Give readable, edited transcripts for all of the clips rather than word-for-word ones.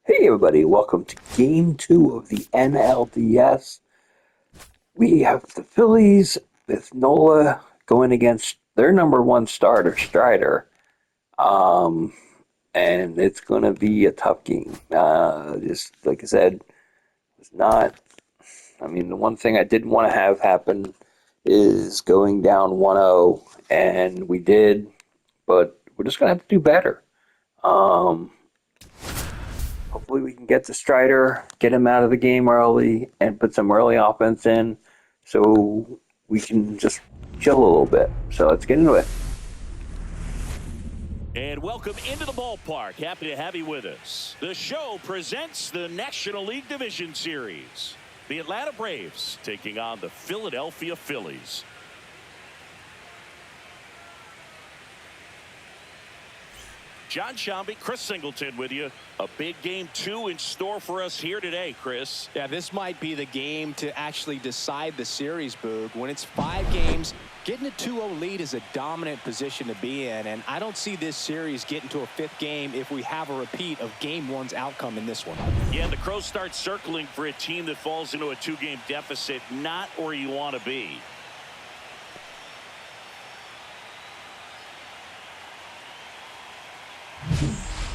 Hey everybody, welcome to Game 2 of the NLDS. We have the Phillies with Nola going against their number one starter, Strider. Um, and it's going to be a tough game. Just like I said, it's not. I mean, the one thing I didn't want to have happen is going down 1-0, and we did, but we're just going to have to do better. Um, Hopefully we can get to Strider, get him out of the game early, and put some early offense in so we can just chill a little bit. So let's get into it. And welcome into the ballpark. Happy to have you with us. The show presents the National League Division Series. The Atlanta Braves taking on the Philadelphia Phillies. John Shambi, Chris Singleton with you. A big game 2 in store for us here today, Chris. Yeah, this might be the game to actually decide the series, Boog. When it's 5 games, getting a 2-0 lead is a dominant position to be in, and I don't see this series getting to a 5th game if we have a repeat of Game 1's outcome in this one. Yeah, the Crows start circling for a team that falls into a 2-game deficit, not where you want to be.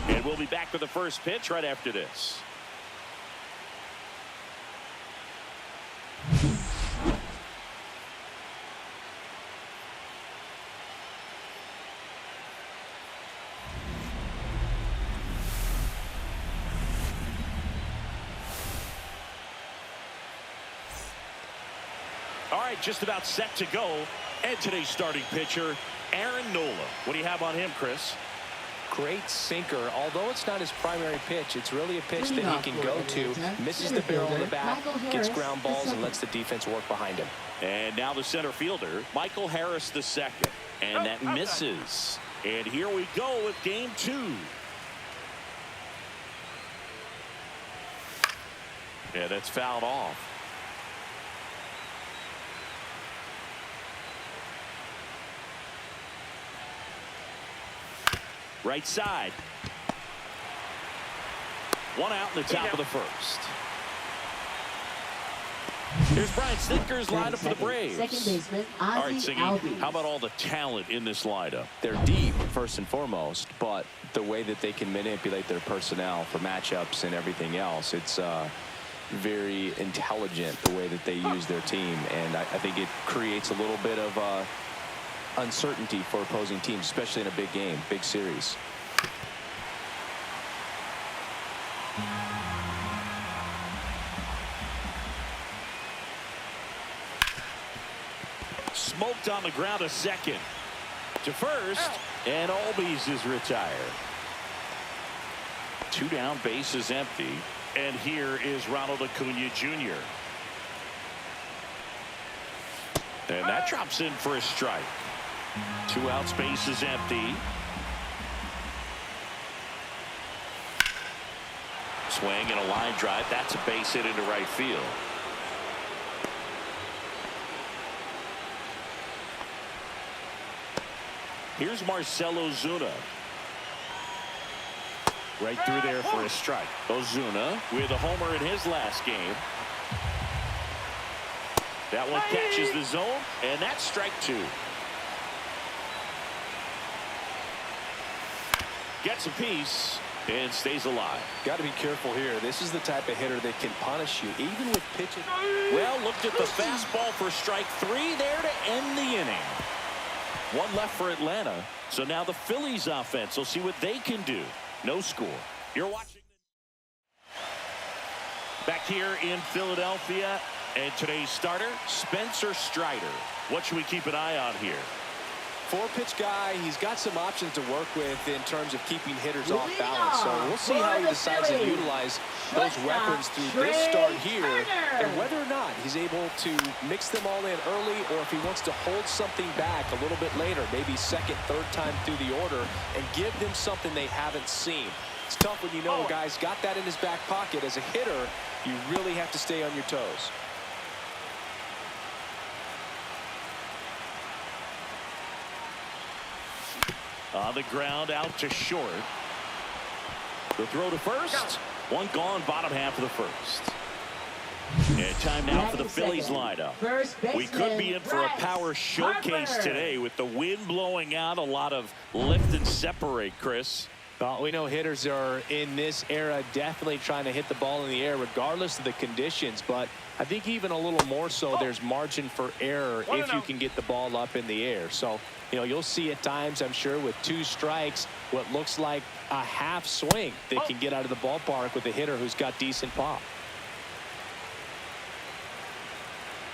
And we'll be back for the first pitch right after this. All right, just about set to go. And today's starting pitcher, Aaron Nola. What do you have on him, Chris? Great sinker. Although it's not his primary pitch, it's really a pitch that he can go to, misses the barrel in the back, gets ground balls, and lets the defense work behind him. And now the center fielder, Michael Harris the second. And that misses. And here we go with game 2. Yeah, that's fouled off. Right side. 1 out in the top of the first. Here's Brian Snickers lined up for the Braves. Second baseman, All right, Siggy, how about all the talent in this lineup? They're deep, first and foremost, but the way that they can manipulate their personnel for matchups and everything else, it's very intelligent the way that they use their team, and I think it creates a little bit of uncertainty for opposing teams, especially in a big game, big series. Smoked on the ground, a second. To first, and Albies is retired. 2 down, base is empty. And here is Ronald Acuna Jr. And that drops in for a strike. 2 outs, base is empty. Swing and a line drive. That's a base hit into right field. Here's Marcell Ozuna. Right through there for a strike. Ozuna with a homer in his last game. That one catches the zone, and that's strike 2. Gets a piece and stays alive. Got to be careful here. This is the type of hitter that can punish you, even with pitching. Well, looked at the fastball for strike 3 there to end the inning. 1 left for Atlanta. So now the Phillies offense will see what they can do. No score. You're watching back here in Philadelphia, and today's starter, Spencer Strider. What should we keep an eye on here? 4-pitch guy. He's got some options to work with in terms of keeping hitters off balance. So we'll see how he decides to utilize those weapons through this start here, and whether or not he's able to mix them all in early, or if he wants to hold something back a little bit later, maybe second, third time through the order, and give them something they haven't seen. It's tough when you know a guy's got that in his back pocket. As a hitter, you really have to stay on your toes. On the ground, out to short. The throw to first. One gone, bottom half of the first. And time now for the Phillies lineup. We could be in for a power showcase today with the wind blowing out. A lot of lift and separate, Chris. Well, we know hitters are in this era definitely trying to hit the ball in the air regardless of the conditions, but I think even a little more so there's margin for error if you can get the ball up in the air. So, you'll see at times, I'm sure, with 2 strikes, what looks like a half swing that can get out of the ballpark with a hitter who's got decent pop.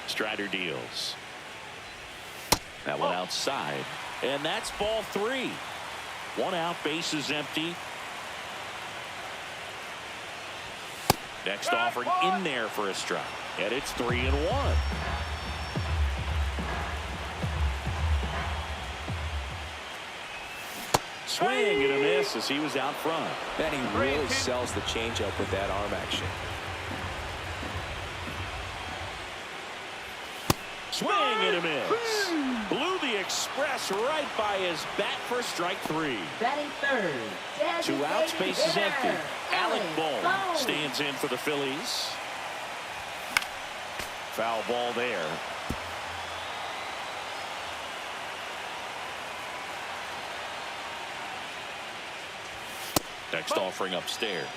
Strider deals. That one outside, and that's ball 3. 1 out, bases empty. Next offering in there for a strike, and it's 3-1. Swing and a miss as he was out front. And he really sells the changeup with that arm action. Swing and a miss. Blew the express right by his bat for strike 3. Batting third. 2 outs, bases empty. Alec Bohm stands in for the Phillies. Foul ball there. Next offering upstairs.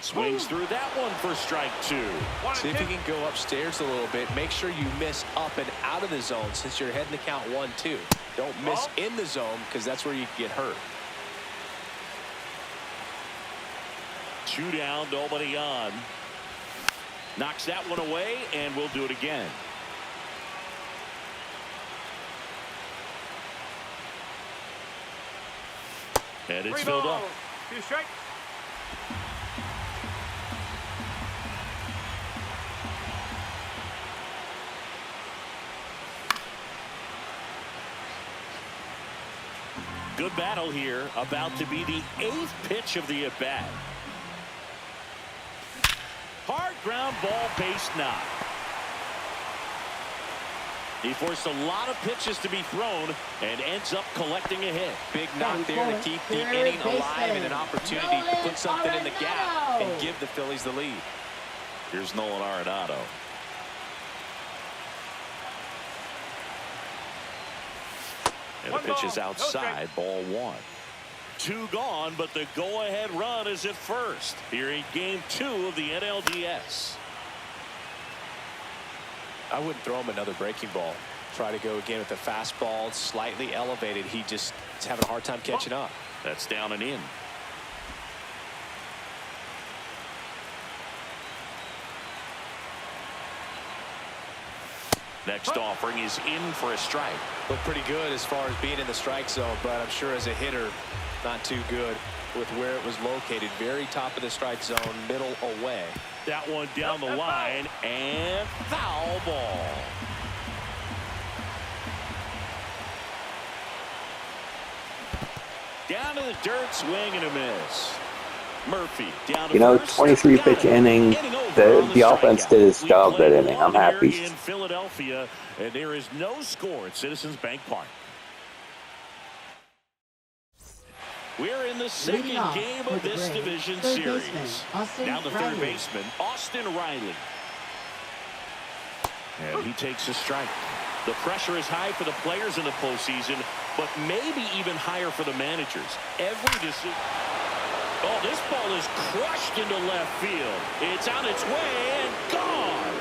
Swings through that one for strike 2. See if you can go upstairs a little bit. Make sure you miss up and out of the zone since you're heading to count 1-2. Don't miss in the zone because that's where you can get hurt. 2 down, nobody on. Knocks that one away, and we'll do it again. And it's filled up. 2 strikes. Good battle here, about to be the 8th pitch of the at-bat. Hard ground ball, base knock. He forced a lot of pitches to be thrown and ends up collecting a hit. Big knock there to keep the inning alive and an opportunity to put something in the gap and give the Phillies the lead. Here's Nolan Arenado. And the pitch is outside, ball 1. 2 gone, but the go-ahead run is at first here in game 2 of the NLDS. I wouldn't throw him another breaking ball. Try to go again with the fastball, slightly elevated. He just is having a hard time catching up. That's down and in. Next offering is in for a strike. Looked pretty good as far as being in the strike zone, but I'm sure as a hitter, not too good with where it was located. Very top of the strike zone, middle away. That one down the line, and foul ball. Down to the dirt, swing and a miss. Murphy down to first. 23 pitch inning. The offense did its job that inning. I'm happy. In Philadelphia, and there is no score at Citizens Bank Park. We're in the second game of this division series. Now the third baseman, Austin Riley. And he takes a strike. The pressure is high for the players in the postseason, but maybe even higher for the managers. Every decision. Oh, this ball is crushed into left field. It's on its way and gone.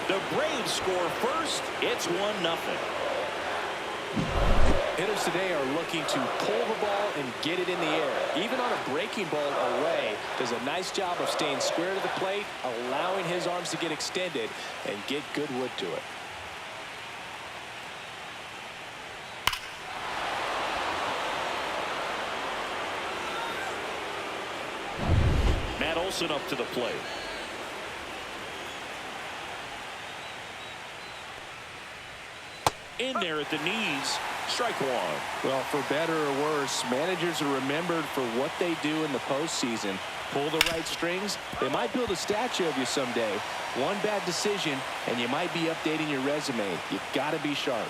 The Braves score first. It's 1-0. Hitters today are looking to pull the ball and get it in the air. Even on a breaking ball away, does a nice job of staying square to the plate, allowing his arms to get extended and get good wood to it. Matt Olson up to the plate. In there at the knees. Strike 1. Well, for better or worse, managers are remembered for what they do in the postseason. pull the right strings, they might build a statue of you someday. One bad decision, and you might be updating your resume. You've got to be sharp.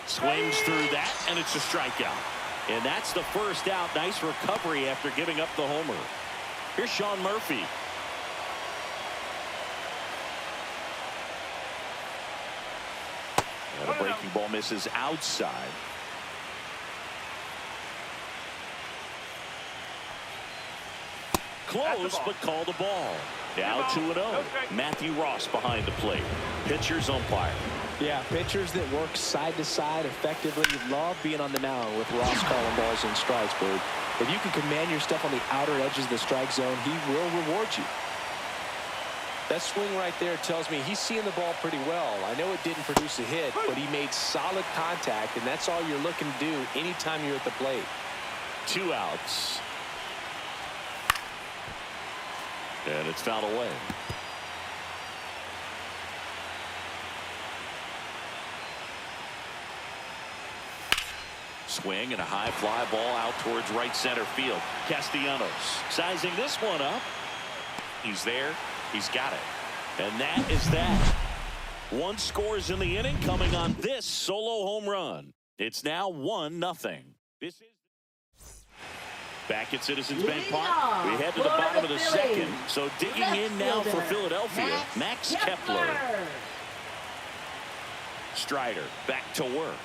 Swings through that, and it's a strikeout. And that's the first out. Nice recovery after giving up the homer. Here's Sean Murphy. And a breaking ball misses outside. Close, but called a ball. Now 2-0. Matthew Ross behind the plate. Pitcher's umpire. Yeah, pitchers that work side to side effectively love being on the mound with Ross calling balls and strikes, Bird. If you can command your stuff on the outer edges of the strike zone, he will reward you. That swing right there tells me he's seeing the ball pretty well. I know it didn't produce a hit, but he made solid contact, and that's all you're looking to do anytime you're at the plate. 2 outs. And it's fouled away. Swing and a high fly ball out towards right center field. Castellanos sizing this one up. He's there. He's got it. And that is that. 1 scores in the inning coming on this solo home run. It's now 1-0. This is back at Citizens Bank Park. We head to the bottom of the second. So digging in now for Philadelphia, Max Kepler. Strider back to work.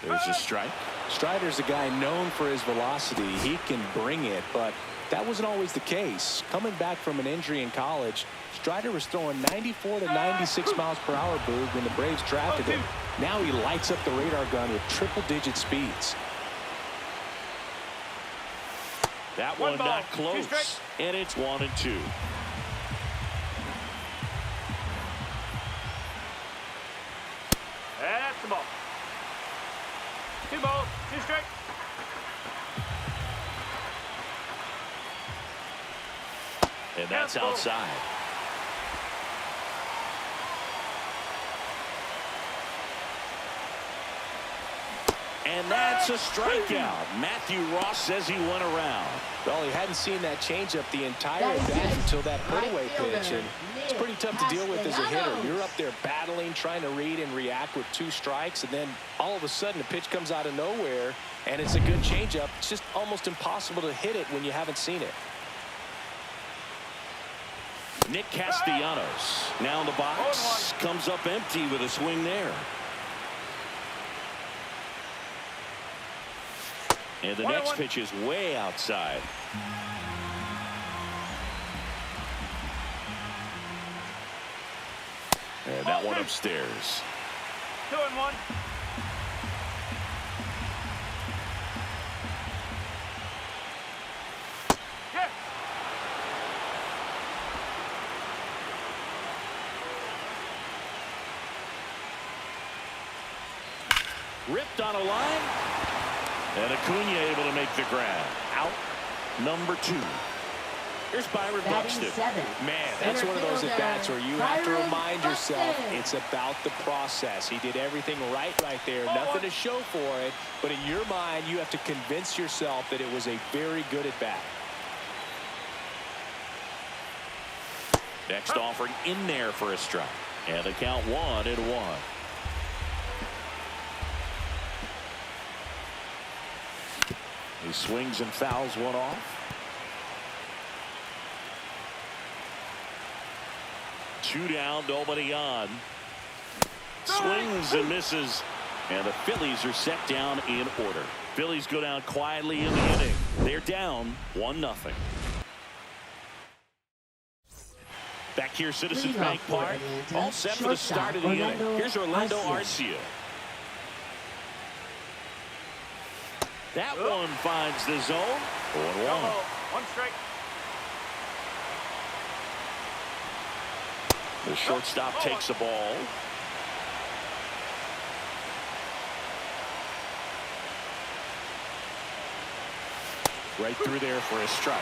There's a strike. Strider's a guy known for his velocity. He can bring it, but that wasn't always the case. Coming back from an injury in college, Strider was throwing 94 to 96 miles per hour, Boog, when the Braves drafted him. Now he lights up the radar gun with triple-digit speeds. That one not close, and it's 1-2. That's the ball. 2 balls, 2 strikes. And that's outside. And that's a strikeout. Matthew Ross says he went around. Well, he hadn't seen that changeup the entire bat until that put-away pitch, and it's pretty tough to deal with as a hitter. You're up there battling, trying to read and react with 2 strikes, and then all of a sudden a pitch comes out of nowhere, and it's a good changeup. It's just almost impossible to hit it when you haven't seen it. Nick Castellanos now in the box. Comes up empty with a swing there. And the next pitch is way outside. And that one upstairs. 2-1. Yeah. Ripped on a line. And Acuna able to make the grab. Out number 2. Here's Byron Buxton. Man, that's one of those at-bats where you have to remind yourself it's about the process. He did everything right there. Nothing to show for it. But in your mind, you have to convince yourself that it was a very good at-bat. Next offering in there for a strike. And the count 1-1. He swings and fouls one off. 2 down, nobody on. Swings and misses. And the Phillies are set down in order. Phillies go down quietly in the inning. They're down 1-0. Back here, Citizens Bank Park. All set for the start of the inning. Here's Orlando Arcia. That one finds the zone. 0-1. 1 strike. The shortstop takes the ball. Right through there for a strike.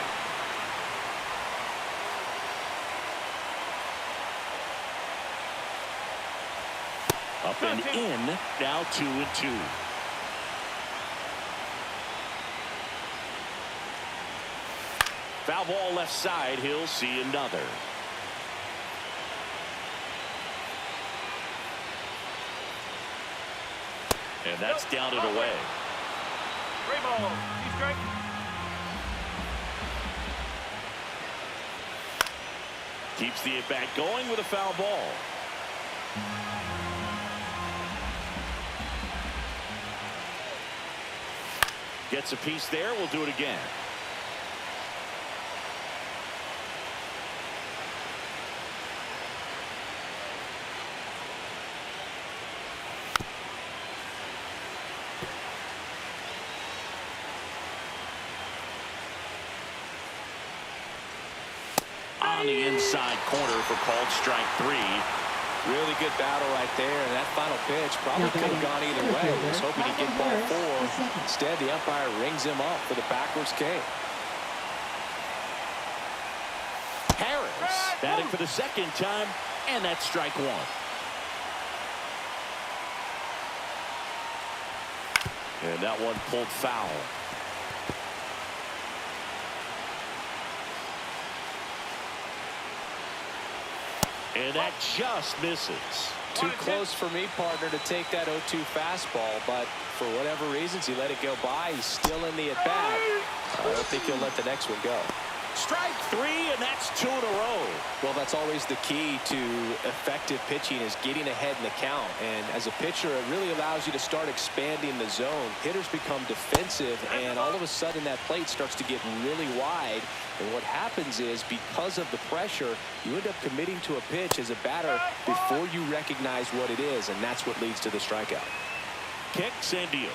Up and in. Now 2-2. Foul ball left side. He'll see another. And that's down and away. 3 ball. 2 strike. Keeps the at-bat going with a foul ball. Gets a piece there. We'll do it again. On the inside corner for called strike 3. Really good battle right there, and that final pitch probably could have gone either way. He was hoping he'd get ball 4. Instead, the umpire rings him up for the backwards K. Harris batting for the second time, and that's strike 1. And that one pulled foul. And that just misses. Too close for me, partner, to take that 0-2 fastball, but for whatever reasons, he let it go by. He's still in the at-bat. I don't think he'll let the next one go. Strike 3, and that's 2 in a row. Well, that's always the key to effective pitching, is getting ahead in the count. And as a pitcher, it really allows you to start expanding the zone. Hitters become defensive, and all of a sudden that plate starts to get really wide. And what happens is, because of the pressure, you end up committing to a pitch as a batter before you recognize what it is, and that's what leads to the strikeout. Kicks and deals.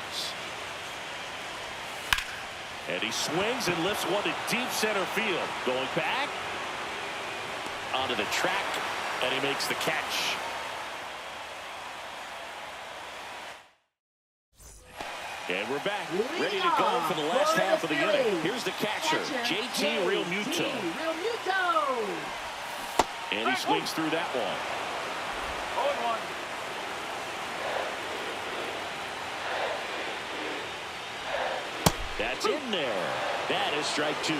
And he swings and lifts one to deep center field. Going back onto the track, and he makes the catch. And we're back, ready to go for the last half of the inning. Here's the catcher, JT Realmuto. And he swings through that one. 0-1. That's in there. That is strike 2.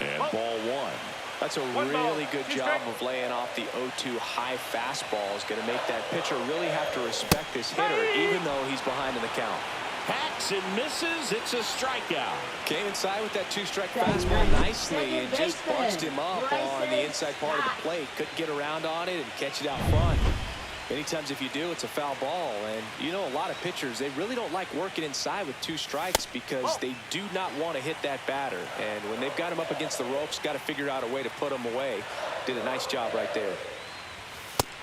And ball 1. That's a really good job of laying off the 0-2 high fastball. Is going to make that pitcher really have to respect this hitter, even though he's behind in the count. Hacks and misses. It's a strikeout. Came inside with that 2-strike fastball nicely and just bunched him up on the inside part of the plate. Couldn't get around on it and catch it out front. Many times if you do, it's a foul ball. And you know, a lot of pitchers, they really don't like working inside with 2 strikes because they do not want to hit that batter. And when they've got him up against the ropes, got to figure out a way to put him away. Did a nice job right there.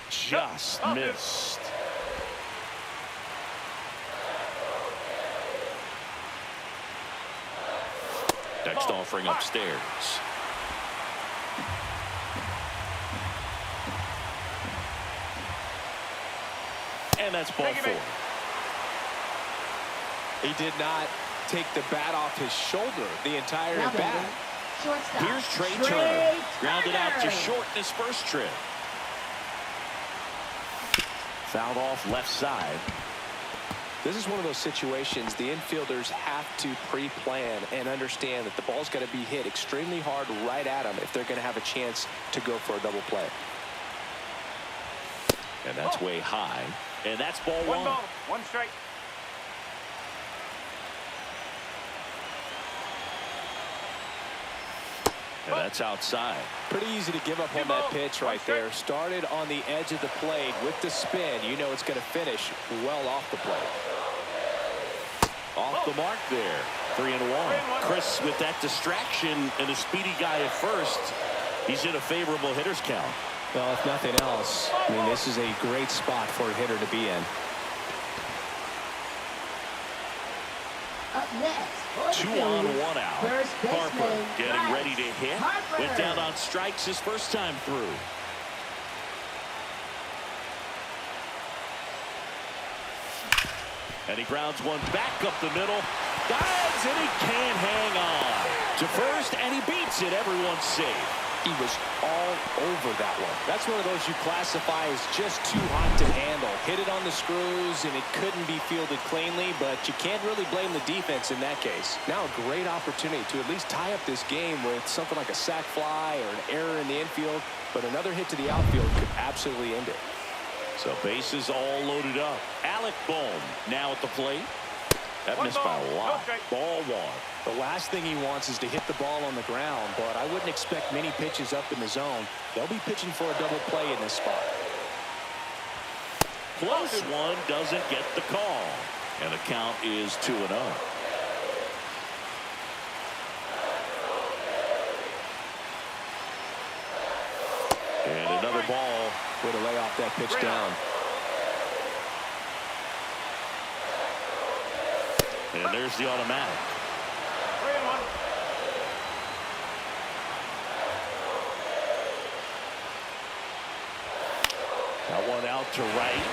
Just missed. Next offering upstairs. And that's ball 4. He did not take the bat off his shoulder the entire at bat. Here's Trey Turner. Grounded out to short in his first trip. Fouled off left side. This is one of those situations the infielders have to pre-plan and understand that the ball's got to be hit extremely hard right at them if they're going to have a chance to go for a double play. And that's way high. And that's ball 1. 1 ball, 1 strike. And that's outside. Pretty easy to give up on that pitch right there. Started on the edge of the plate with the spin. You know it's going to finish well off the plate. Off the mark there. 3-1. Chris, with that distraction and a speedy guy at first, he's in a favorable hitter's count. Well, if nothing else, I mean, this is a great spot for a hitter to be in. Up next, 2 on, 1 out. Harper getting ready to hit. Went down on strikes his first time through. And he grounds one back up the middle. Dives, and he can't hang on. To first, and he beats it. Everyone's safe. He was all over that one. That's one of those you classify as just too hot to handle. Hit it on the screws, and it couldn't be fielded cleanly, but you can't really blame the defense in that case. Now a great opportunity to at least tie up this game with something like a sac fly or an error in the infield, but another hit to the outfield could absolutely end it. So bases all loaded up. Alec Bohm now at the plate. That missed by a lot. Ball one. The last thing he wants is to hit the ball on the ground, but I wouldn't expect many pitches up in the zone. They'll be pitching for a double play in this spot. Close one, doesn't get the call. And the count is 2-0. And another ball. Way to lay off that pitch down. And there's the automatic. 3-1. That one out to right.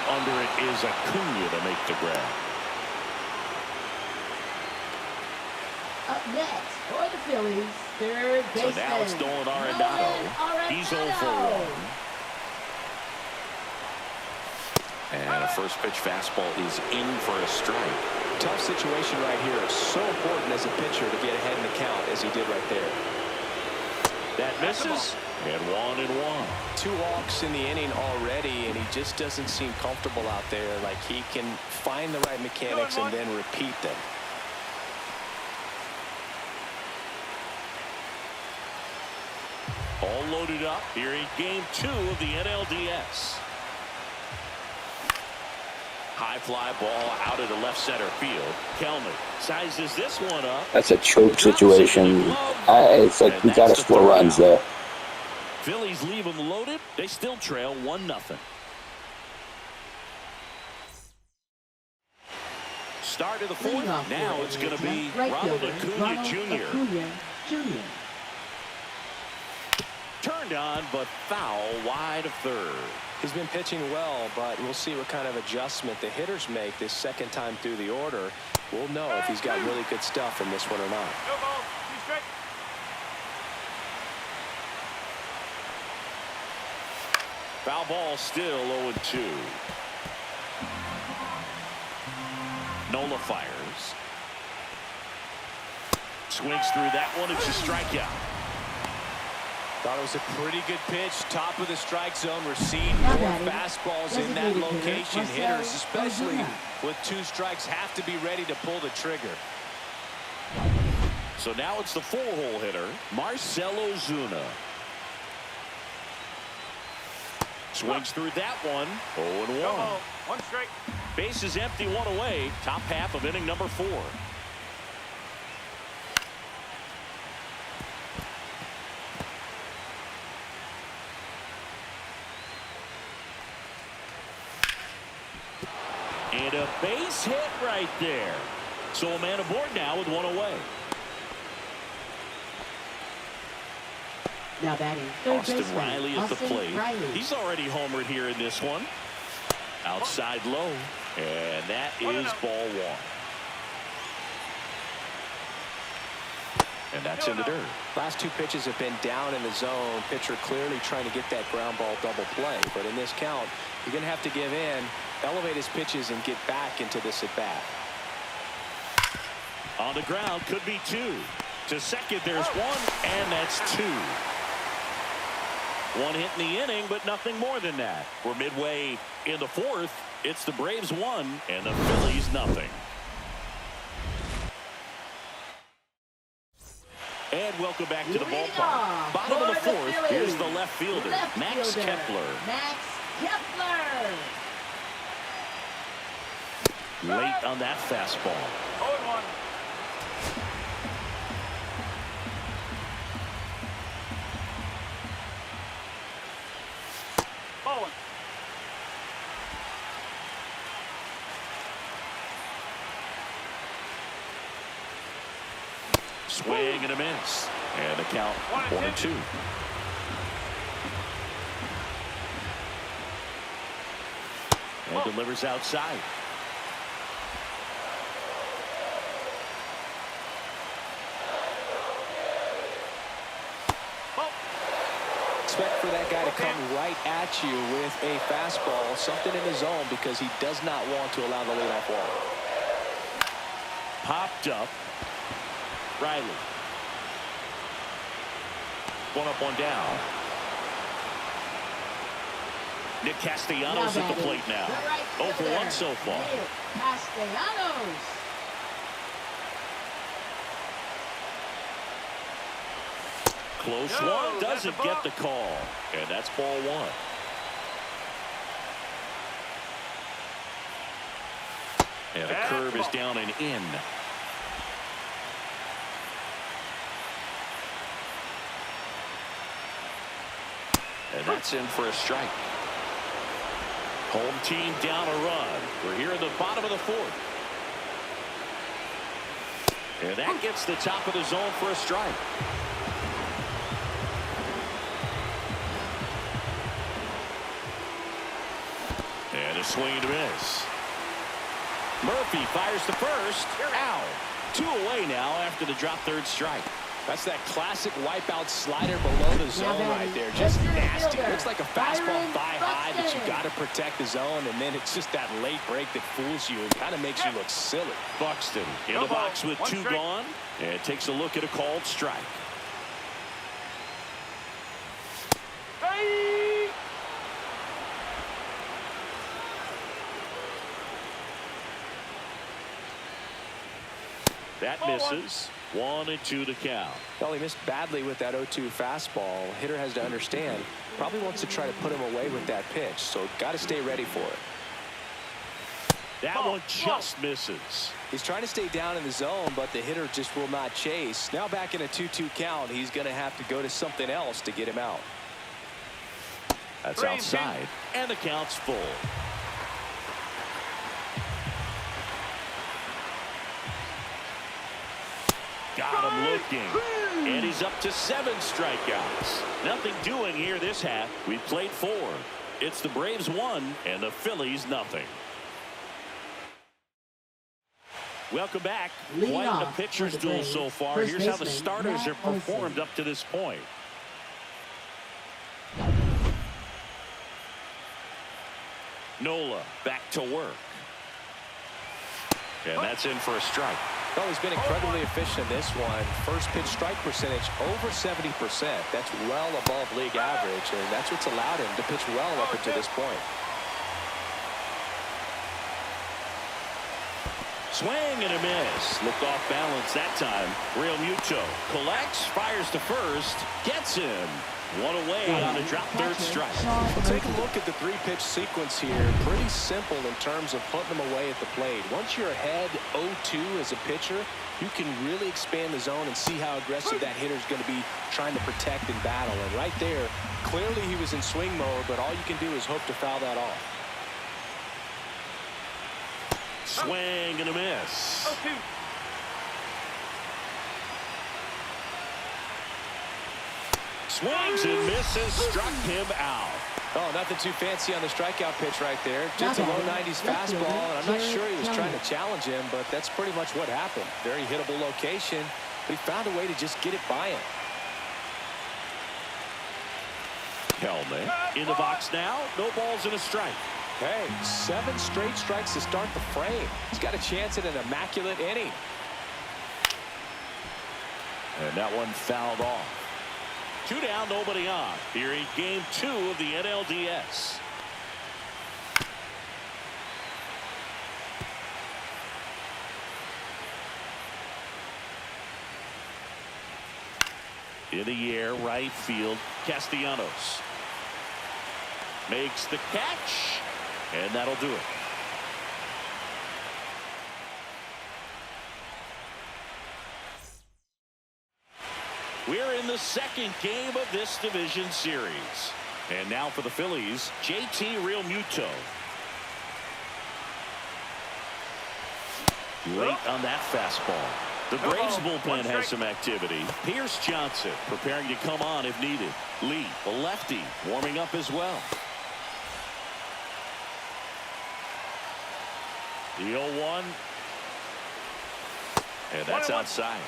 Under it is Acuna to make the grab. Up next for the Phillies, third baseman. So now it's Nolan Arenado. He's 0 for 1. And a first pitch fastball is in for a strike. Tough situation right here. It's so important as a pitcher to get ahead in the count as he did right there. That misses. And 1-1. 2 walks in the inning already, and he just doesn't seem comfortable out there. Like he can find the right mechanics and then repeat them. All loaded up here in game 2 of the NLDS. High fly ball out into left center field. Kelman sizes this one up. That's a choke situation. It's like we got to score runs there. Phillies leave them loaded. They still trail 1-0. Start of the fourth. Now it's going to be Ronald Acuna Jr. Turned on, but foul wide of third. He's been pitching well, but we'll see what kind of adjustment the hitters make this second time through the order. We'll know if he's got really good stuff in this one or not. No ball. 2 strike. Foul ball still 0-2. Nola fires. Swings through that one. It's a strikeout. Thought it was a pretty good pitch. Top of the strike zone. We're seeing more fastballs in that location. Hitters, especially with 2 strikes, have to be ready to pull the trigger. So now it's the 4-hole hitter, Marcell Ozuna. Swings through that one. 0-1. 1 strike. Base is empty, 1 away. Top half of inning number 4. And a base hit right there. So a man aboard now with 1 away. Now batting, third Austin baseman, Riley at the Austin plate. Riley. He's already homered here in this one. Outside low. And that is ball 1. And that's in the dirt. Last 2 pitches have been down in the zone. Pitcher clearly trying to get that ground ball double play. But in this count, you're going to have to give in, elevate his pitches, and get back into this at bat. On the ground, could be 2. To second, there's 1, and that's 2. 1 hit in the inning, but nothing more than that. We're midway in the 4th. It's the Braves 1 and the Phillies nothing. And welcome back to the ballpark. Bottom of the 4th, here's the left fielder, Max Kepler. Max Kepler. Late on that fastball. 0-1. Ball 1. Swing and a miss. And the count 1-2. And delivers outside. that guy to come right at you with a fastball, something in his zone, because he does not want to allow the leadoff walk. Popped up. Riley. One up, one down. Nick Castellanos at the plate now. 0 for 1 so far. Castellanos. Close one, doesn't get the call. And that's ball 1. And the curve is down and in. And that's in for a strike. Home team down a run. We're here in the bottom of the 4th. And that gets the top of the zone for a strike. And a swing and a miss. Murphy fires to first. Out. 2 away now after the drop third strike. That's that classic wipeout slider below the zone right there. Just nasty. Looks like a fastball thigh high that you got to protect the zone, and then it's just that late break that fools you and kind of makes you look silly. Buxton in the box with 2 gone, and takes a look at a called strike. That misses. 1 and 2 to count. Well, he missed badly with that 0-2 fastball. Hitter has to understand, probably wants to try to put him away with that pitch, so got to stay ready for it. That one just misses. He's trying to stay down in the zone, but the hitter just will not chase. Now back in a 2-2 count, he's going to have to go to something else to get him out. That's outside, and the count's full. Got him looking. And he's up to 7 strikeouts. Nothing doing here this half. We've played 4. It's the Braves 1 and the Phillies nothing. Welcome back. Quite a pitcher's duel so far. Here's how the starters have performed up to this point. Nola back to work. And that's in for a strike. Well, he's been incredibly efficient in this one. First pitch strike percentage over 70%. That's well above league average, and that's what's allowed him to pitch well up until this point. Swing and a miss. Looked off balance that time. Real Muto collects, fires to first, gets him. 1 away on a drop third strike. Well, take a look at the 3-pitch sequence here. Pretty simple in terms of putting them away at the plate. Once you're ahead 0-2 as a pitcher, you can really expand the zone and see how aggressive that hitter is going to be trying to protect and battle. And right there, clearly he was in swing mode, but all you can do is hope to foul that off. Swing and a miss. Swings and misses, struck him out. Oh, nothing too fancy on the strikeout pitch right there. Just a low 90s fastball, and I'm not sure he was trying to challenge him, but that's pretty much what happened. Very hittable location, but he found a way to just get it by him. Helmet in the box now. No balls and a strike. Hey, 7 straight strikes to start the frame. He's got a chance at an immaculate inning. And that one fouled off. 2 down, nobody on. Here in game 2 of the NLDS. In the air, right field, Castellanos makes the catch, and that'll do it. We're in the 2nd game of this division series. And now for the Phillies, JT Real Muto. Late on that fastball. The Braves bullpen has some activity. Pierce Johnson preparing to come on if needed. Lee, the lefty, warming up as well. The 0-1. And that's outside.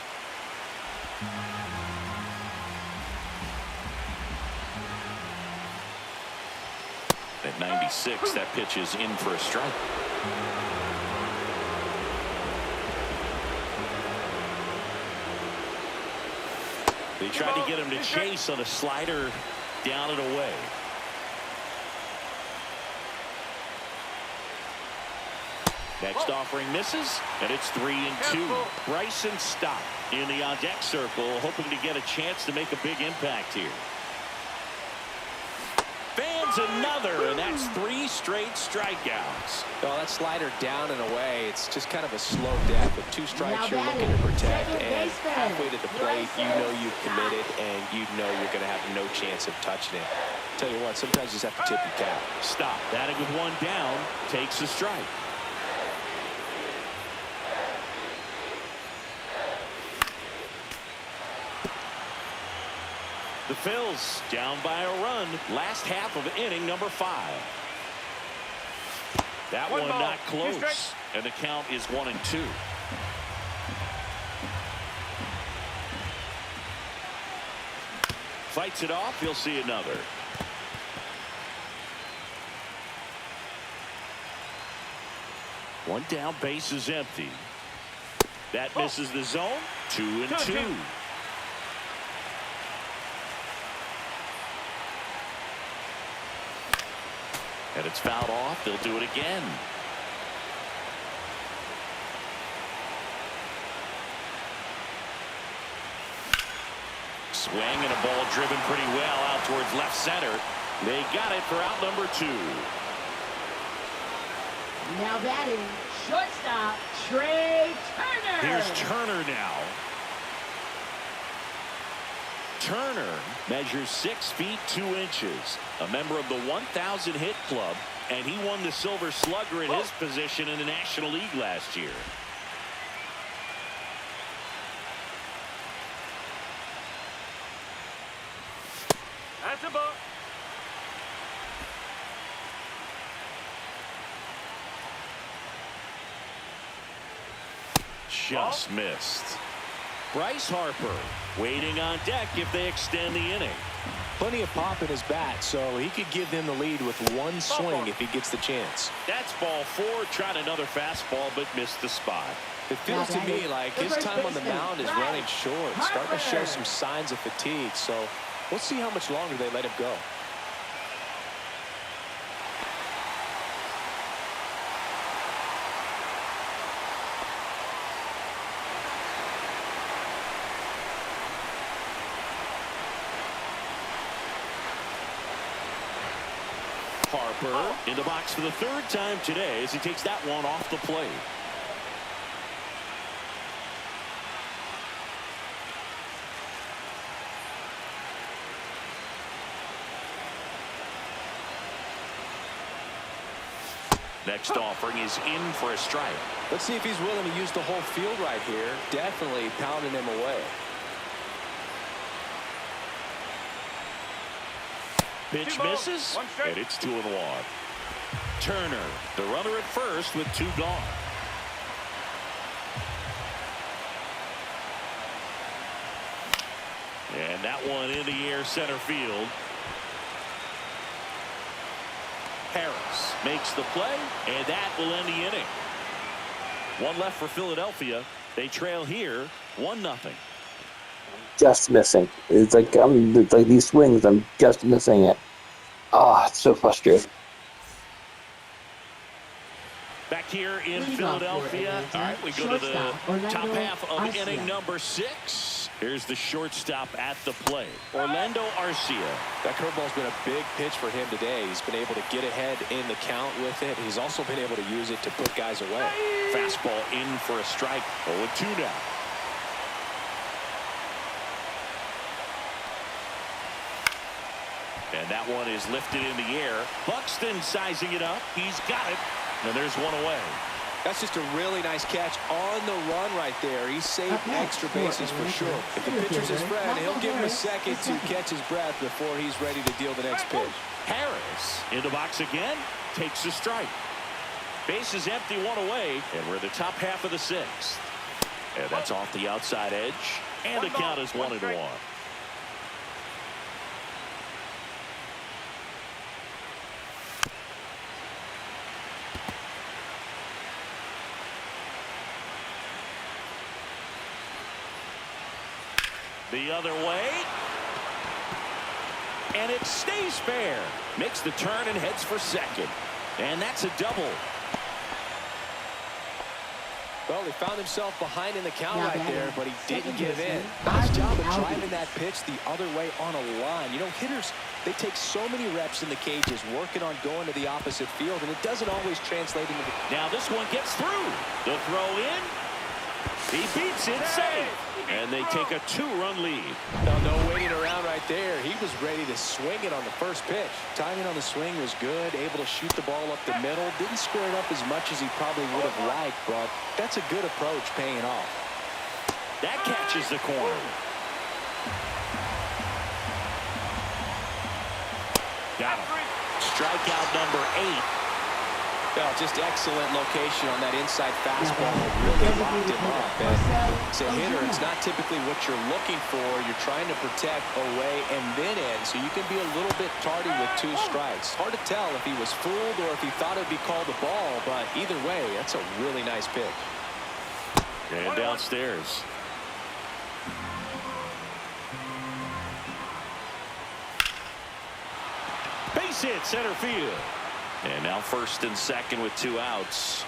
96. That pitch is in for a strike. They tried to get him to chase on a slider down and away. Next offering misses, and it's 3-2. Bryson Stott in the on-deck circle, hoping to get a chance to make a big impact here. Fans another, and that's 3 straight strikeouts. Well, that slider down and away, it's just kind of a slow death. With 2 strikes, you're looking to protect, and halfway to the plate, you know you've committed, and you know you're going to have no chance of touching it. Tell you what, sometimes you just have to tip your cap. Stop. Batting with 1 down, takes a strike. The Phillies down by a run. Last half of inning number 5. That one not close. And the count is 1-2. Fights it off. He'll see another. One down, base is empty. That misses the zone. 2-2. And it's fouled off. They'll do it again. Swing and a ball driven pretty well out towards left center. They got it for out number 2. Now batting, shortstop, Trey Turner. Here's Turner now. Turner measures 6 feet 2 inches, a member of the 1,000 hit club, and he won the Silver Slugger in his position in the National League last year. That's a ball. Just missed. Bryce Harper waiting on deck if they extend the inning. Plenty of pop in his bat, so he could give them the lead with 1 swing if he gets the chance. That's ball 4. Tried another fastball, but missed the spot. It feels to me like his time on the mound is running short, starting to show some signs of fatigue. So we'll see how much longer they let him go. Harper in the box for the 3rd time today as he takes that one off the plate. Next offering is in for a strike. Let's see if he's willing to use the whole field right here. Definitely pounding him away. Pitch misses, and it's 2-1. Turner, the runner at first with 2 gone. And that one in the air center field. Harris makes the play, and that will end the inning. 1 left for Philadelphia. They trail here 1-0. Just missing. It's like these swings. I'm just missing it. Ah, it's so frustrating. Back here in Philadelphia. All right, we go to the top half of inning number 6. Here's the shortstop at the plate, Orlando Arcia. That curveball's been a big pitch for him today. He's been able to get ahead in the count with it. He's also been able to use it to put guys away. Fastball in for a strike. 0-2 now. And that one is lifted in the air. Buxton sizing it up. He's got it. And there's one away. That's just a really nice catch on the run right there. He saved extra bases for sure. If the pitcher's his friend, he'll give him a second to catch his breath before he's ready to deal the next pitch. Harris in the box again. Takes a strike. Base is empty, 1 away. And we're in the top half of the 6th. And that's off the outside edge. And the count is 1-1. The other way. And it stays fair. Makes the turn and heads for second. And that's a double. Well, he found himself behind in the count right there, but he didn't give in. Nice Nice job of driving that pitch the other way on a line. You know, hitters, they take so many reps in the cages working on going to the opposite field, and it doesn't always translate into the... Now this one gets through. The throw in. He beats it safe. And they take a 2-run lead. No waiting around right there. He was ready to swing it on the first pitch. Timing on the swing was good. Able to shoot the ball up the middle. Didn't square it up as much as he probably would have liked, but that's a good approach paying off. That catches the corner. Got him. Strikeout number 8. Well, just excellent location on that inside fastball. Really locked him up. And as a hitter, it's not typically what you're looking for. You're trying to protect away and then in, so you can be a little bit tardy with 2 strikes. Hard to tell if he was fooled or if he thought it would be called a ball, but either way, that's a really nice pitch. And downstairs. Base hit, center field. And now first and second with 2 outs.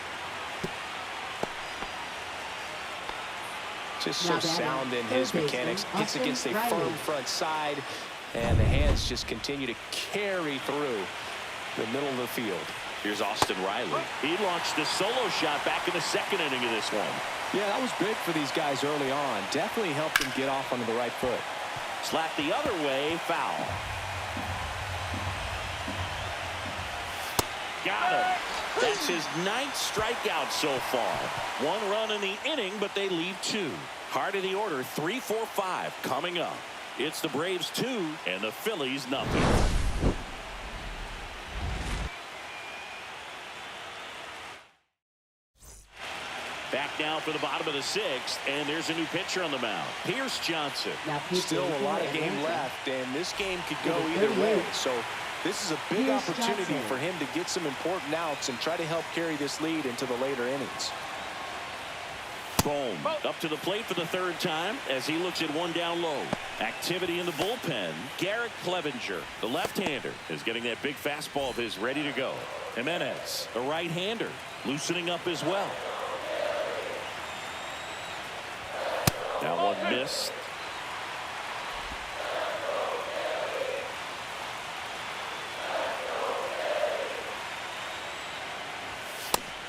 Just so sound in his mechanics. Gets against a firm front side, and the hands just continue to carry through the middle of the field. Here's Austin Riley. He launched a solo shot back in the second inning of this one. Yeah, that was big for these guys early on. Definitely helped them get off onto the right foot. Slap the other way, foul. Got him. That's his 9th strikeout so far. 1 run in the inning, but they leave 2. Heart of the order, 3, 4, 5 coming up. It's the Braves 2 and the Phillies nothing. Back now for the bottom of the 6th, and there's a new pitcher on the mound, Pierce Johnson. Still a lot of game left, and this game could go either way. So this is a big opportunity for him to get some important outs and try to help carry this lead into the later innings. Boom. Up to the plate for the 3rd time as he looks at 1 down low. Activity in the bullpen. Garrett Clevenger, the left-hander, is getting that big fastball of his ready to go. Jimenez, the right-hander, loosening up as well. That one missed.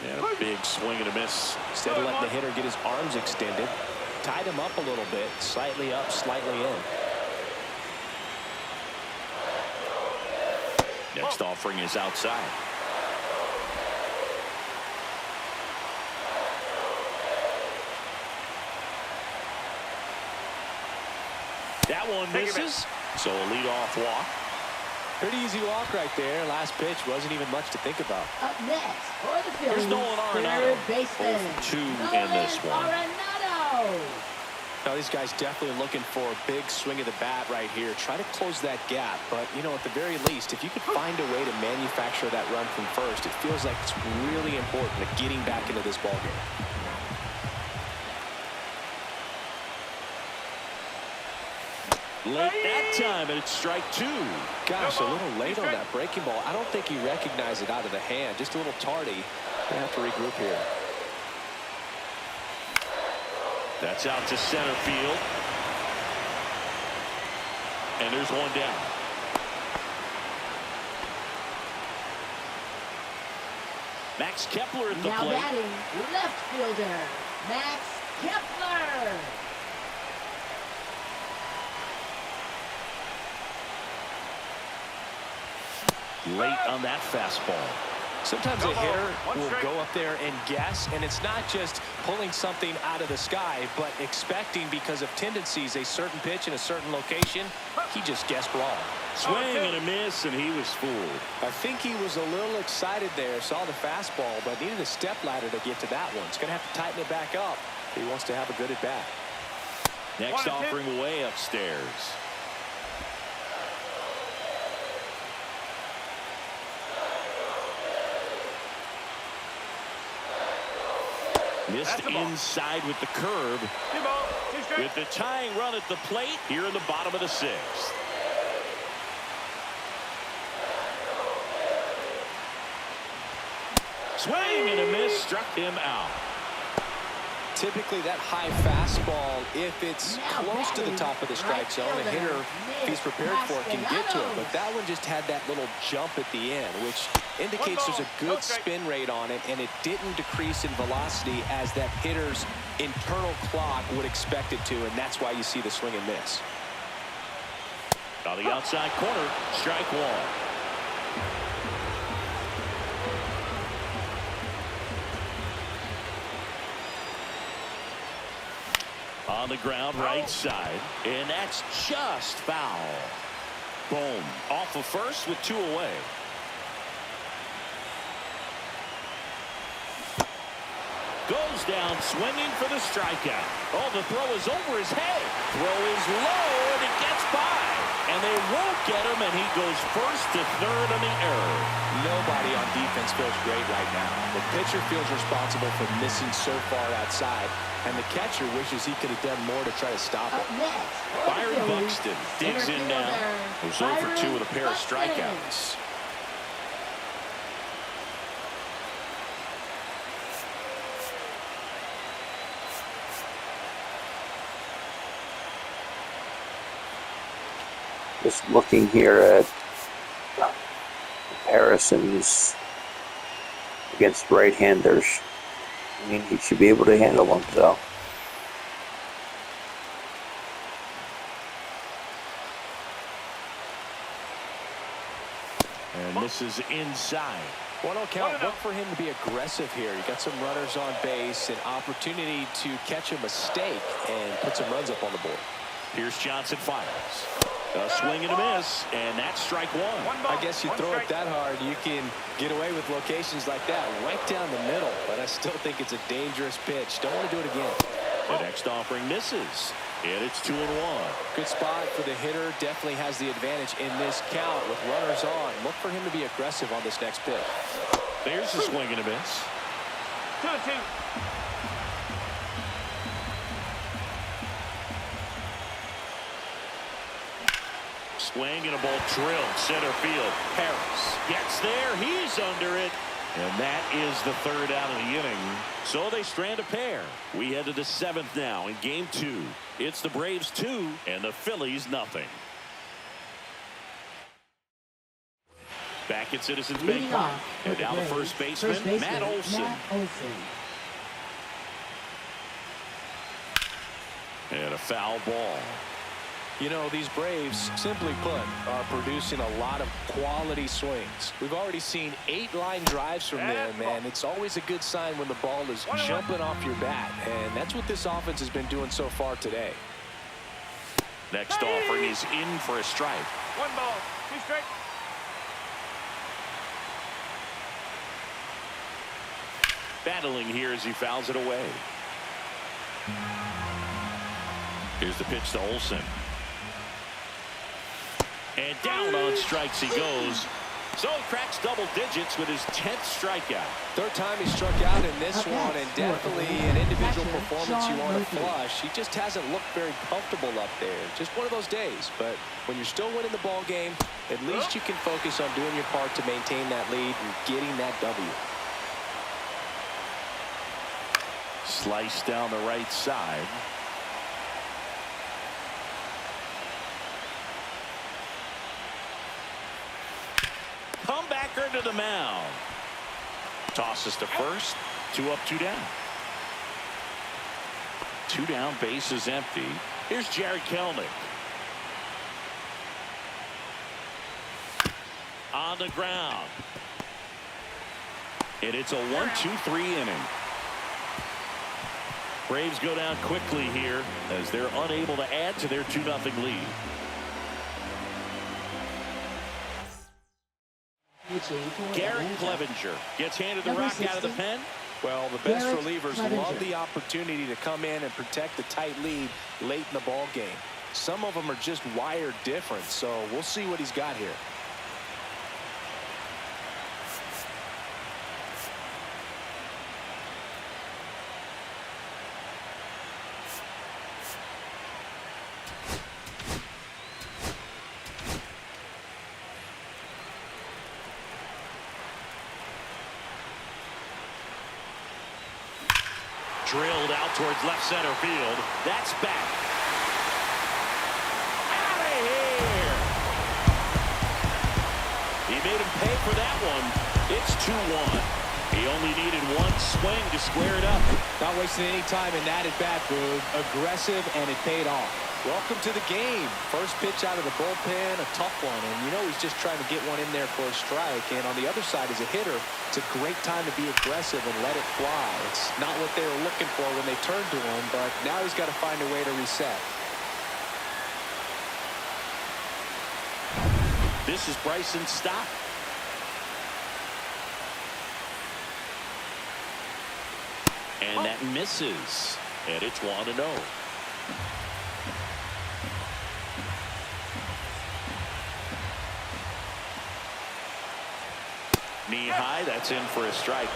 And a big swing and a miss. Instead of letting the hitter get his arms extended, tied him up a little bit, slightly up, slightly in. Next offering is outside. That one misses. So a leadoff walk. Pretty easy walk right there. Last pitch wasn't even much to think about. Up next for the Phillies, Here's Nolan Arenado. 3rd baseman. 2 in this one. Arenado. Now, these guys definitely looking for a big swing of the bat right here. Try to close that gap. But, you know, at the very least, if you could find a way to manufacture that run from first, it feels like it's really important to getting back into this ballgame. Late that time, and it's strike 2. Gosh, a little late on that breaking ball. I don't think he recognized it out of the hand. Just a little tardy. They have to regroup here. That's out to center field. And there's 1 down. Max Kepler at the Now plate. batting, left fielder, Max Kepler. Late on that fastball. Sometimes a hitter will go up there and guess, and it's not just pulling something out of the sky, but expecting because of tendencies a certain pitch in a certain location. He just guessed wrong. Swing and a miss, and he was fooled. I think he was a little excited there, saw the fastball, but needed a step ladder to get to that one. He's going to have to tighten it back up if he wants to have a good at bat. Next offering way upstairs. Missed inside with the curve. 2 ball, 2 strike. With the tying run at the plate here in the bottom of the 6th. Swing and a miss, struck him out. Typically that high fastball, if it's close to the top of the strike zone, a hitter, if he's prepared for it, can get to it. But that one just had that little jump at the end, which indicates there's a good spin rate on it, and it didn't decrease in velocity as that hitter's internal clock would expect it to, and that's why you see the swing and miss. On the outside corner, strike 1. On the ground, right side, and that's just foul. Boom. Off of first with 2 away. Goes down swinging for the strikeout. Oh, the throw is over his head. Throw is low, and it gets by. And they won't get him, and he goes first to third on the error. Nobody on defense feels great right now. The pitcher feels responsible for missing so far outside, and the catcher wishes he could have done more to try to stop it. Byron Buxton digs in now. Goes over 2 with a pair of strikeouts. Just looking here at comparisons against right-handers. I mean, he should be able to handle them, so. And misses inside. 1-0 count. Look for him to be aggressive here. You got some runners on base, an opportunity to catch a mistake and put some runs up on the board. Here's Johnson fires. A swing and a miss, and that's strike 1. I guess you throw it that hard, you can get away with locations like that right down the middle, but I still think it's a dangerous pitch. Don't want to do it again. The next offering misses, and it's 2-1. Good spot for the hitter. Definitely has the advantage in this count with runners on. Look for him to be aggressive on this next pitch. There's the swing and a miss. 2-2. Swing and a ball drilled center field. Harris gets there. He's under it. And that is the 3rd out of the inning. So they strand a pair. We head to the 7th now in game 2. It's the Braves 2 and the Phillies nothing. Back at Citizens Bank Park. And now the first baseman, Matt Olson. And a foul ball. You know, these Braves, simply put, are producing a lot of quality swings. We've already seen 8 line drives from them, and it's always a good sign when the ball is jumping off your bat, and that's what this offense has been doing so far today. Next offering is in for a strike. 1 ball, 2 strike. Battling here as he fouls it away. Here's the pitch to Olson. And down on strikes he goes. So he cracks double digits with his 10th strikeout. 3rd time he struck out in this one, and definitely an individual performance you want to flush. He just hasn't looked very comfortable up there. Just one of those days. But when you're still winning the ball game, at least you can focus on doing your part to maintain that lead and getting that W. Sliced down the right side. Comebacker to the mound. Tosses to first. 2 up, 2 down. 2 down, base is empty. Here's Jared Kelnick. On the ground. And it's a 1-2-3 inning. Braves go down quickly here as they're unable to add to their 2-0 lead. Garrett Clevenger gets handed the rock out of the pen. Well, the best relievers love the opportunity to come in and protect the tight lead late in the ball game. Some of them are just wired different, so we'll see what he's got here. drilled out towards left center field. That's back. Out of here. He made him pay for that one. It's 2-1. He only needed one swing to square it up. Not wasting any time in that at bat, Boog. Aggressive, and it paid off. Welcome to the game. First pitch out of the bullpen, a tough one. And you know he's just trying to get one in there for a strike. And on the other side, as a hitter, it's a great time to be aggressive and let it fly. It's not what they were looking for when they turned to him, but now he's got to find a way to reset. This is Bryson's stop. And that misses. And it's 1-0. Knee high, that's in for a strike.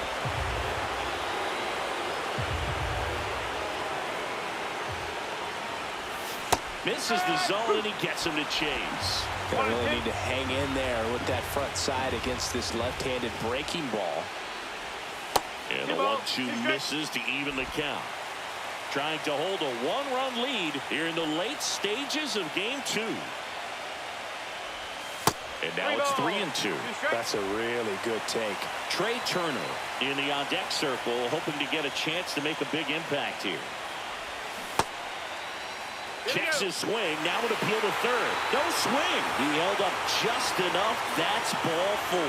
Misses the zone, and he gets him to chase. Gonna really need to hang in there with that front side against this left-handed breaking ball. And the 1-2 misses to even the count. Trying to hold a one-run lead here in the late stages of game 2. And now it's 3-2. That's a really good take. Trey Turner in the on-deck circle, hoping to get a chance to make a big impact here. Checks his swing. Now an appeal to third. No swing. He held up just enough. That's ball 4.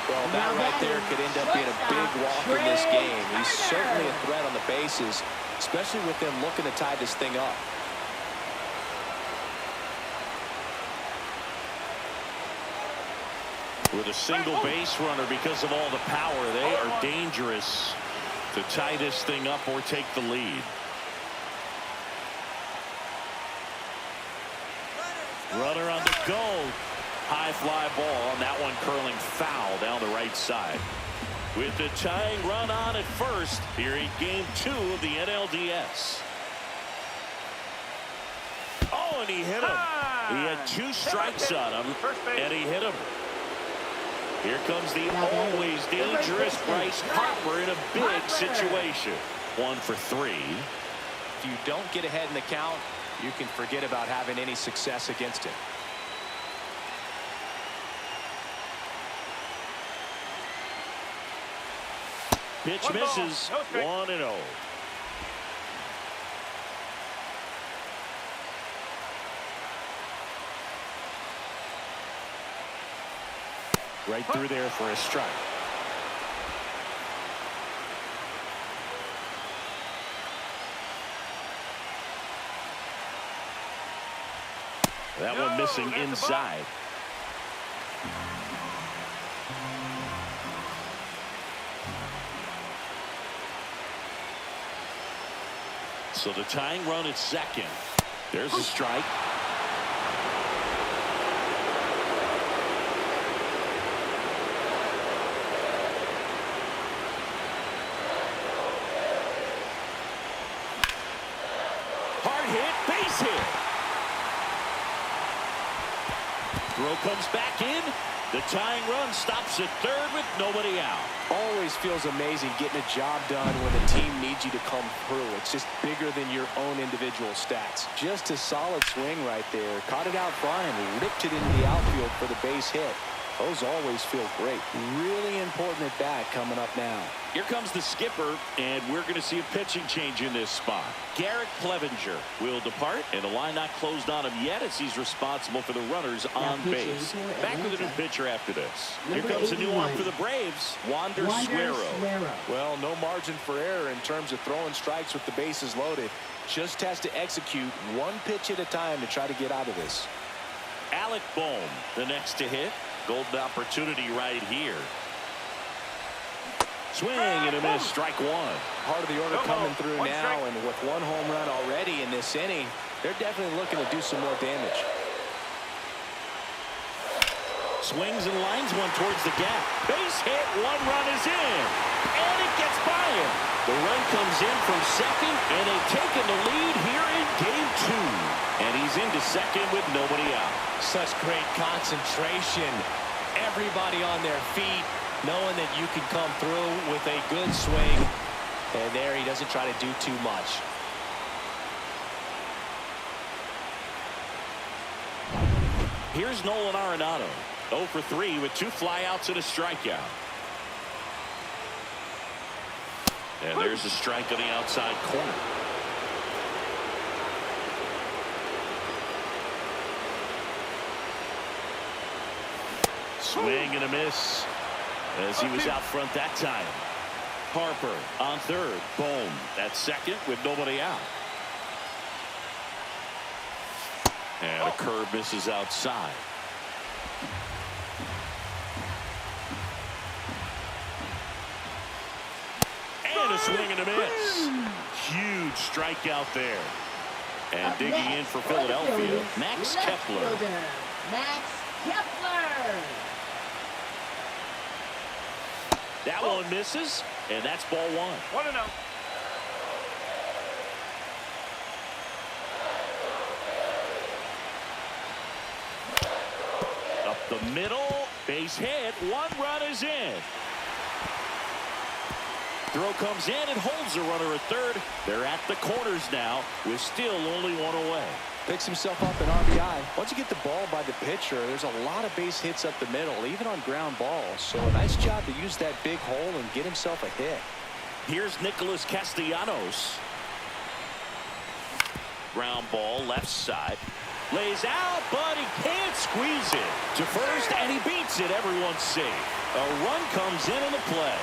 Well, that right there could end up being a big walk in this game. He's certainly a threat on the bases, especially with them looking to tie this thing up. With a single base runner, because of all the power, they are dangerous to tie this thing up or take the lead. Runner on the go. High fly ball, and that one curling foul down the right side. With the tying run on at first here in game 2 of the NLDS. Oh, and he hit him. He had 2 strikes on him, and he hit him. Here comes the always dangerous Bryce Harper in a big situation. 1 for 3. If you don't get ahead in the count, you can forget about having any success against it. Pitch misses. 1-0. Right through there for a strike. That one missing inside. So the tying run at second. There's a strike. Hard hit, base hit. Throw comes back in. The tying run stops at third with nobody out. Always feels amazing getting a job done when the team needs you to come through. It's just bigger than your own individual stats. Just a solid swing right there. Caught it out front and ripped it into the outfield for the base hit. Those always feel great. Really important at bat coming up now. Here comes the skipper, and we're going to see a pitching change in this spot. Garrett Clevenger will depart, and the line not closed on him yet as he's responsible for the runners on base. Back with a new pitcher after this. Here comes a new one for the Braves, Wander Suero. Well, no margin for error in terms of throwing strikes with the bases loaded. Just has to execute one pitch at a time to try to get out of this. Alec Bohm, the next to hit. Golden opportunity right here. Swing and a miss, strike 1. Part of the order coming through now, and with 1 home run already in this inning, they're definitely looking to do some more damage. Swings and lines one towards the gap. Base hit, 1 run is in. And it gets by him. The run comes in from second, and they've taken the lead here in game 2. And he's into second with nobody out. Such great concentration. Everybody on their feet, knowing that you can come through with a good swing And there he doesn't try to do too much. Here's Nolan Arenado. 0 for 3 with 2 flyouts and a strikeout. And there's a strike on the outside corner. Swing and a miss as he was out front that time. Harper on third. Bohm at second with nobody out. And a curve misses outside. And a swing and a miss. Huge strikeout there. And digging in for Philadelphia, Max Kepler. Max Kepler. That one misses, and that's ball 1. 1-0. Up the middle, base hit, 1 run is in. Throw comes in and holds the runner at third. They're at the corners now with still only 1 away. Picks himself up an RBI. Once you get the ball by the pitcher, there's a lot of base hits up the middle, even on ground balls. So a nice job to use that big hole and get himself a hit. Here's Nicholas Castellanos. Ground ball left side. Lays out, but he can't squeeze it to first, and he beats it. Everyone's safe. A run comes in the play.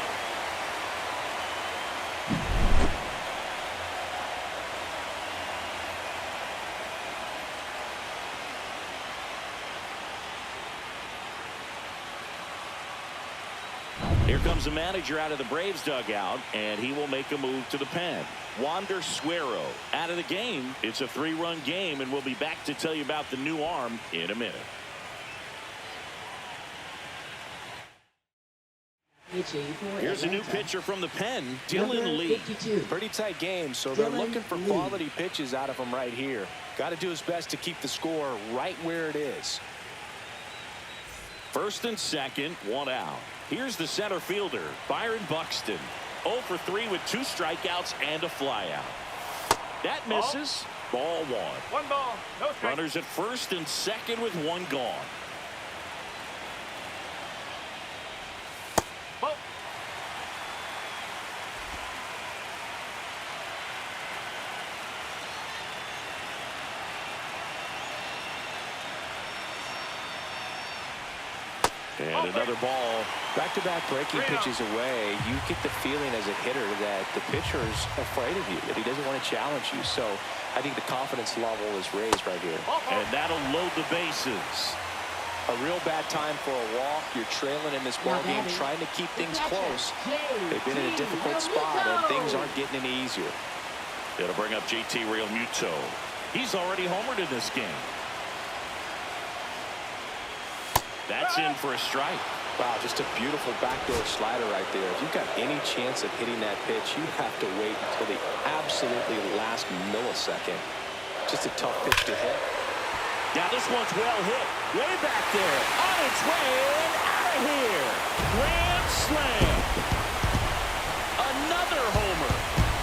Here comes the manager out of the Braves dugout, and he will make a move to the pen. Wander Suero out of the game. It's a 3-run game, and we'll be back to tell you about the new arm in a minute. Here's a new pitcher from the pen, Dylan Lee. Pretty tight game, so they're looking for quality pitches out of him right here. Got to do his best to keep the score right where it is. First and second, 1 out. Here's the center fielder, Byron Buxton. 0 for 3 with 2 strikeouts and a flyout. That misses. Ball 1. 1 ball, no strike. Runners at first and second with 1 gone. Ball. And another ball. Back-to-back breaking pitches away, you get the feeling as a hitter that the pitcher's afraid of you, that he doesn't want to challenge you. So I think the confidence level is raised right here. And that'll load the bases. A real bad time for a walk. You're trailing in this ball game, trying to keep things close. They've been in a difficult spot, and things aren't getting any easier. It'll bring up JT Realmuto. He's already homered in this game. That's in for a strike. Wow, just a beautiful backdoor slider right there. If you've got any chance of hitting that pitch, you have to wait until the absolutely last millisecond. Just a tough pitch to hit. Now this one's well hit. Way back there. On its way and out of here. Grand slam. Another homer.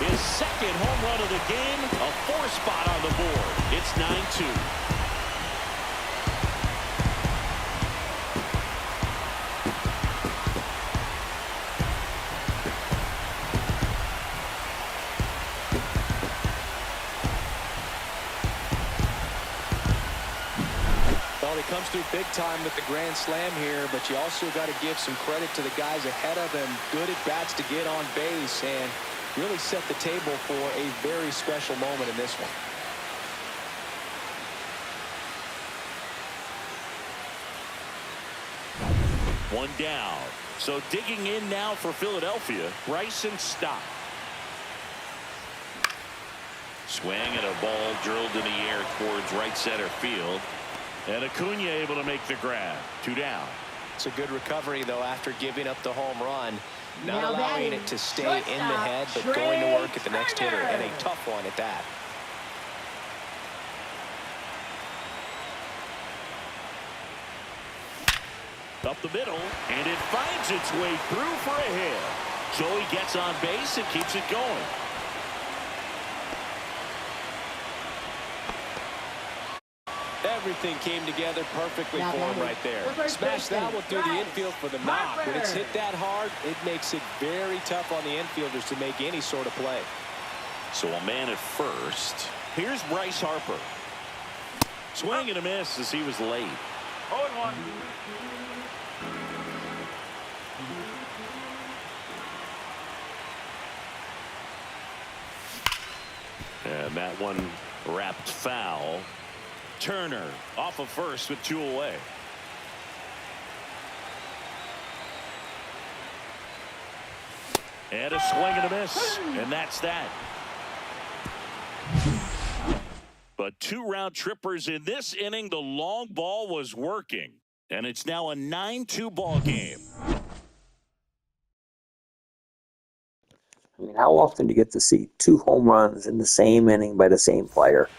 His second home run of the game. A 4-spot on the board. It's 9-2. Well, he comes through big time with the grand slam here, but you also got to give some credit to the guys ahead of him. Good at bats to get on base and really set the table for a very special moment in this one. One down. So digging in now for Philadelphia, Bryson Stott. Swing and a ball drilled in the air towards right center field. And Acuna able to make the grab. 2 down. It's a good recovery, though, after giving up the home run. Not allowing it to stay in the head, but going to work at the next hitter, and a tough one at that. Up the middle, and it finds its way through for a hit. So he gets on base and keeps it going. Everything came together perfectly for him right there. Smash that one through the infield for the knock. When it's hit that hard, it makes it very tough on the infielders to make any sort of play. So a man at first. Here's Bryce Harper. Swing and a miss as he was late. 0-1. And that one wrapped foul. Turner off of first with 2 away. And a swing and a miss. And that's that. But 2 round trippers in this inning. The long ball was working. And it's now a 9-2 ball game. I mean, how often do you get to see 2 home runs in the same inning by the same player?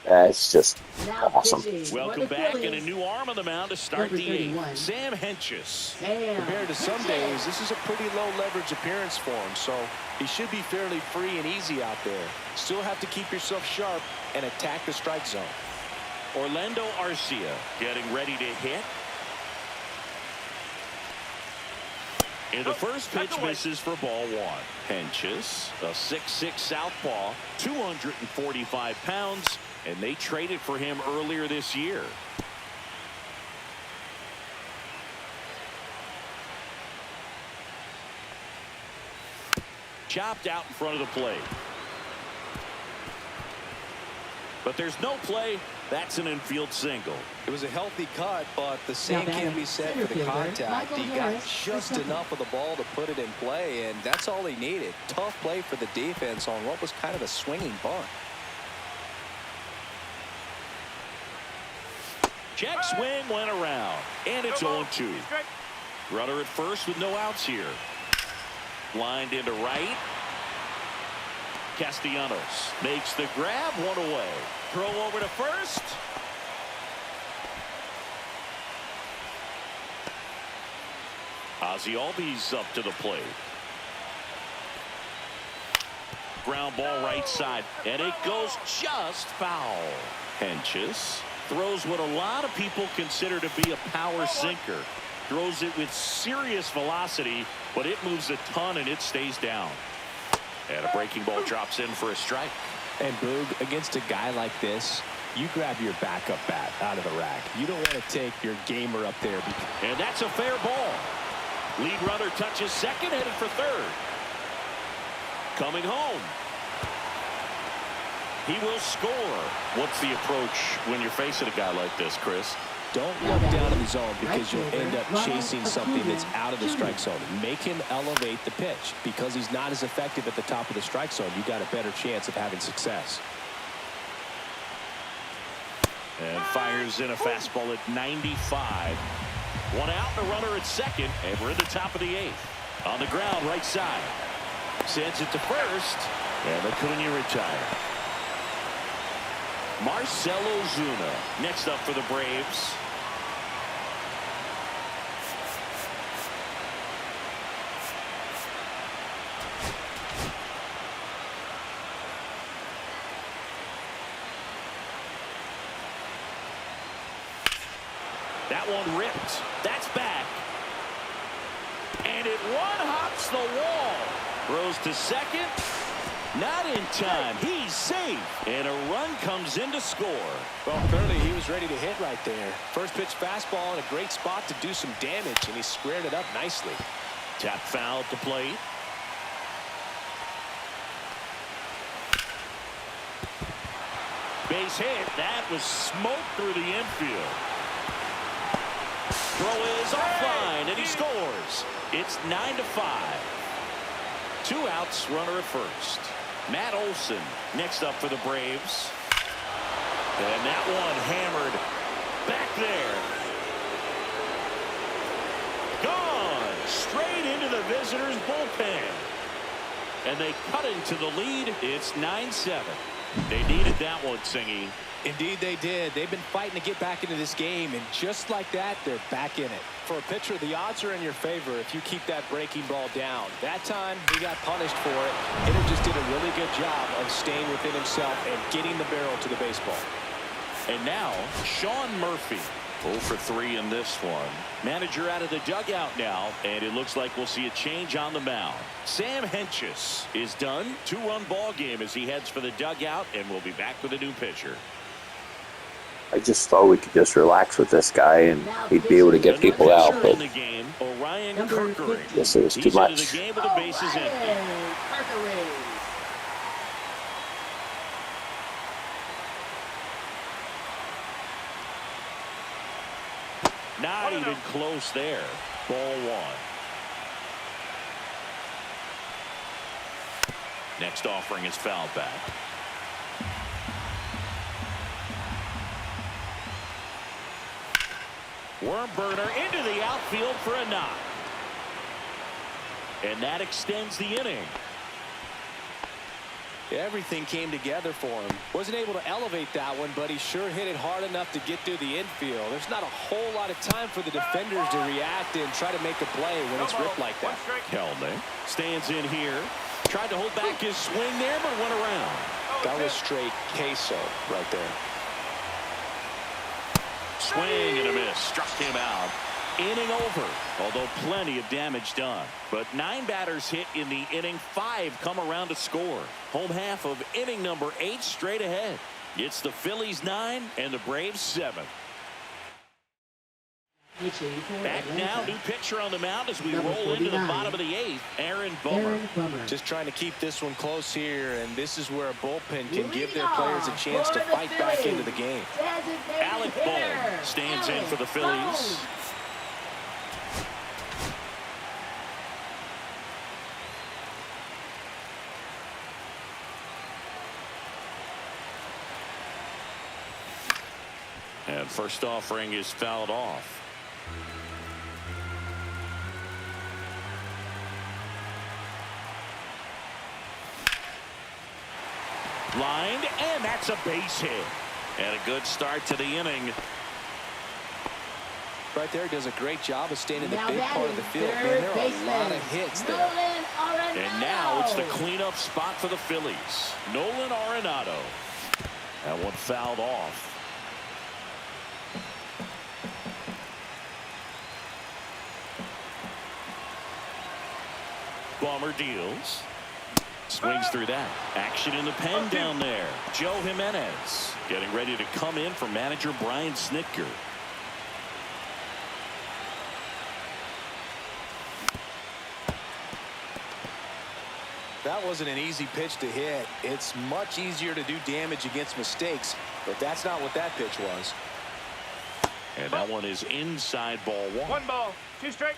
It's just awesome. Welcome back, and a new arm on the mound to start the 8th. Sam Hentges. Compared to some days, this is a pretty low leverage appearance for him, so he should be fairly free and easy out there. Still have to keep yourself sharp and attack the strike zone. Orlando Arcia getting ready to hit. And the first pitch misses for ball 1. Hentges, a 6'6" southpaw, 245 pounds, and they traded for him earlier this year. Chopped out in front of the plate. But there's no play. That's an infield single. It was a healthy cut, but the same can be said for the contact. He got just enough of the ball to put it in play, and that's all he needed. Tough play for the defense on what was kind of a swinging bunt. Check swing went around, and it's 0-2. Runner at first with no outs here. Lined into right. Castellanos makes the grab, 1 away. Throw over to first. Ozzie Albies up to the plate. Ground ball right side, and it goes just foul. Hentges throws what a lot of people consider to be a power sinker. Throws it with serious velocity, but it moves a ton and it stays down. And a breaking ball drops in for a strike. And Boog, against a guy like this, you grab your backup bat out of the rack. You don't want to take your gamer up there. And that's a fair ball. Lead runner touches second, headed for third. Coming home. He will score. What's the approach when you're facing a guy like this, Chris? Don't look down in the zone because you'll end up chasing something that's out of the strike zone. Make him elevate the pitch. Because he's not as effective at the top of the strike zone, you got a better chance of having success. And fires in a fastball at 95. 1 out, and a runner at second, and we're in the top of the 8th. On the ground, right side. Sends it to first, and Acuna retired. Marcell Ozuna next up for the Braves. That one ripped. That's back. And it one-hops the wall. Throws to second. Not in time. He's safe. And a run comes in to score. Well, clearly he was ready to hit right there. First pitch fastball in a great spot to do some damage, and he squared it up nicely. Tap foul at the plate. Base hit. That was smoke through the infield. Throw is offline, and he scores. It's 9-5. 2 outs, runner at first. Matt Olson next up for the Braves. And that one hammered back there. Gone straight into the visitors' bullpen. And they cut into the lead. It's 9-7. They need a with that one, Singy. Indeed they did. They've been fighting to get back into this game, and just like that, they're back in it. For a pitcher, the odds are in your favor if you keep that breaking ball down. That time, he got punished for it. Hitter just did a really good job of staying within himself and getting the barrel to the baseball. And now, Sean Murphy. 0 for 3 in this one. Manager out of the dugout now, and it looks like we'll see a change on the mound. Sam Hentges is done. 2-run ball game as he heads for the dugout, and we'll be back with a new pitcher. I just thought we could just relax with this guy and he'd be able to get people out, but in the game, Orion Number Kirkering. 50. guess it was too He's into much. the game with the bases empty. Not even close there. Ball 1. Next offering is fouled back. Worm burner into the outfield for a knock. And that extends the inning. Everything came together for him. Wasn't able to elevate that one, but he sure hit it hard enough to get through the infield. There's not a whole lot of time for the defenders to react and try to make a play when it's ripped like that. Kelnick stands in here. Tried to hold back his swing there, but went around. That was straight queso right there. Swing and a miss. Struck him out. Inning over, although plenty of damage done. But 9 batters hit in the inning. 5 come around to score. Home half of inning number 8 straight ahead. It's the Phillies 9 and the Braves 7. Back now, new pitcher on the mound as we roll into the bottom of the 8th. Aaron Bummer. Just trying to keep this one close here, and this is where a bullpen can give their players a chance to fight back into the game. Alec Bohm stands in for the Phillies. And first offering is fouled off. Lined, and that's a base hit. And a good start to the inning. Right there, does a great job of staying in the big part of the field. Man, there are a lot of hits there. And now it's the cleanup spot for the Phillies. Nolan Arenado. That one fouled off. Bomber deals. Swings through that. Action in the pen down there. Joe Jimenez getting ready to come in for manager Brian Snitker. That wasn't an easy pitch to hit. It's much easier to do damage against mistakes, but that's not what that pitch was. And that one is inside ball 1. 1 ball, 2 strike.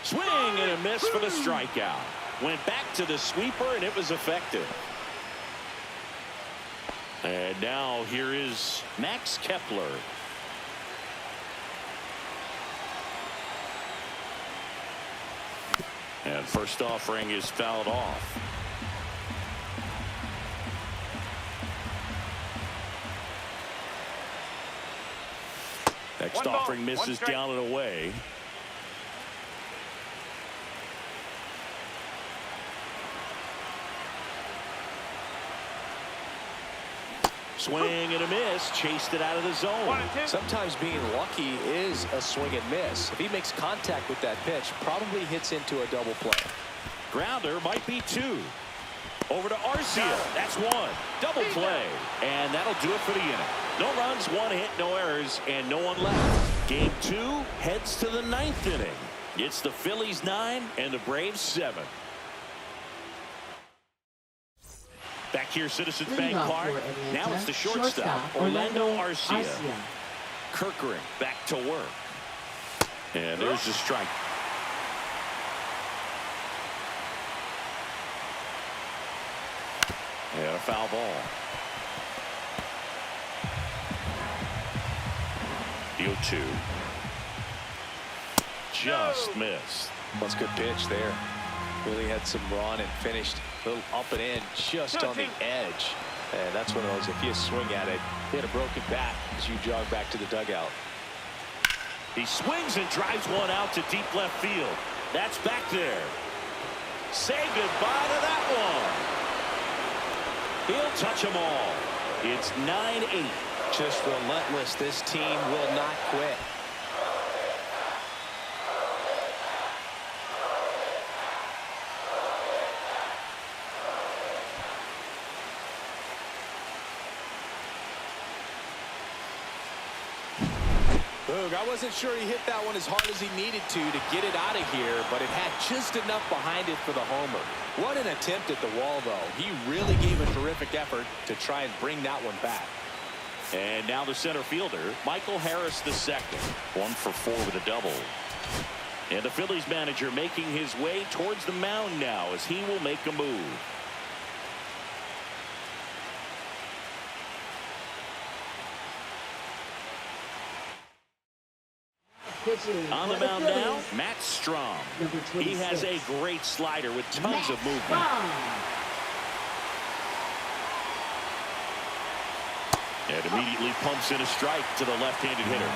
Swing and a miss for the strikeout. Went back to the sweeper and it was effective. And now here is Max Kepler. And first offering is fouled off. Next offering misses down and away. Swing and a miss. Chased it out of the zone. Sometimes being lucky is a swing and miss. If he makes contact with that pitch, probably hits into a double play. Grounder might be 2. Over to Arcia. That's 1. Double play. And that'll do it for the inning. No runs, 1 hit, no errors, and no one left. Game 2 heads to the 9th inning. It's the Phillies 9 and the Braves 7. Back here, Citizens Bank Park. Now it's the shortstop, Orlando Arcia. Kirkering back to work. And there's the strike. And a foul ball. The 0-2. Just missed. That's a good pitch there. Really had some run and finished a little up and in just on the edge. And that's one of those, if you swing at it, hit a broken bat as you jog back to the dugout. He swings and drives one out to deep left field. That's back there. Say goodbye to that one. He'll touch them all. It's 9-8. Just relentless. This team will not quit. I wasn't sure he hit that one as hard as he needed to get it out of here, but it had just enough behind it for the homer. What an attempt at the wall, though. He really gave a terrific effort to try and bring that one back. And now the center fielder, Michael Harris II. 1 for 4 with a double. And the Phillies manager making his way towards the mound now as he will make a move. On the mound now, Matt Strom. He has a great slider with tons of movement. And immediately pumps in a strike to the left-handed hitter.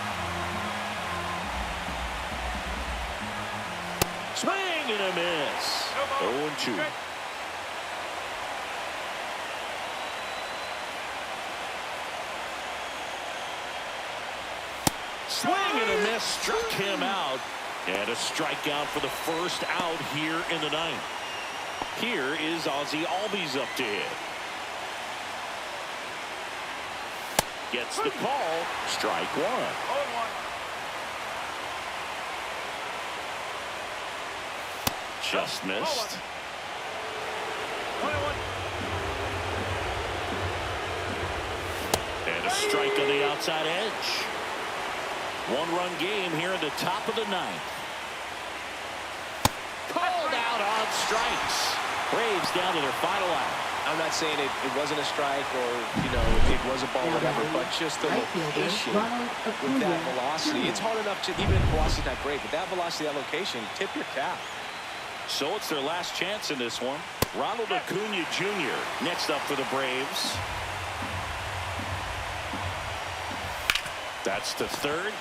Swing and a miss. 0-2. Swing and a miss, struck him out. And a strikeout for the first out here in the ninth. Here is Ozzie Albies up to hit. Gets the call. Strike one. Just missed. And a strike on the outside edge. One-run game here in the top of the ninth. Called out on strikes. Braves down to their final out. I'm not saying it wasn't a strike or, it was a ball, whatever, but just the location with that velocity. It's hard enough to, even if velocity's not great, but that velocity, that location, tip your cap. So it's their last chance in this one. Ronald Acuna Jr. next up for the Braves. That's the third.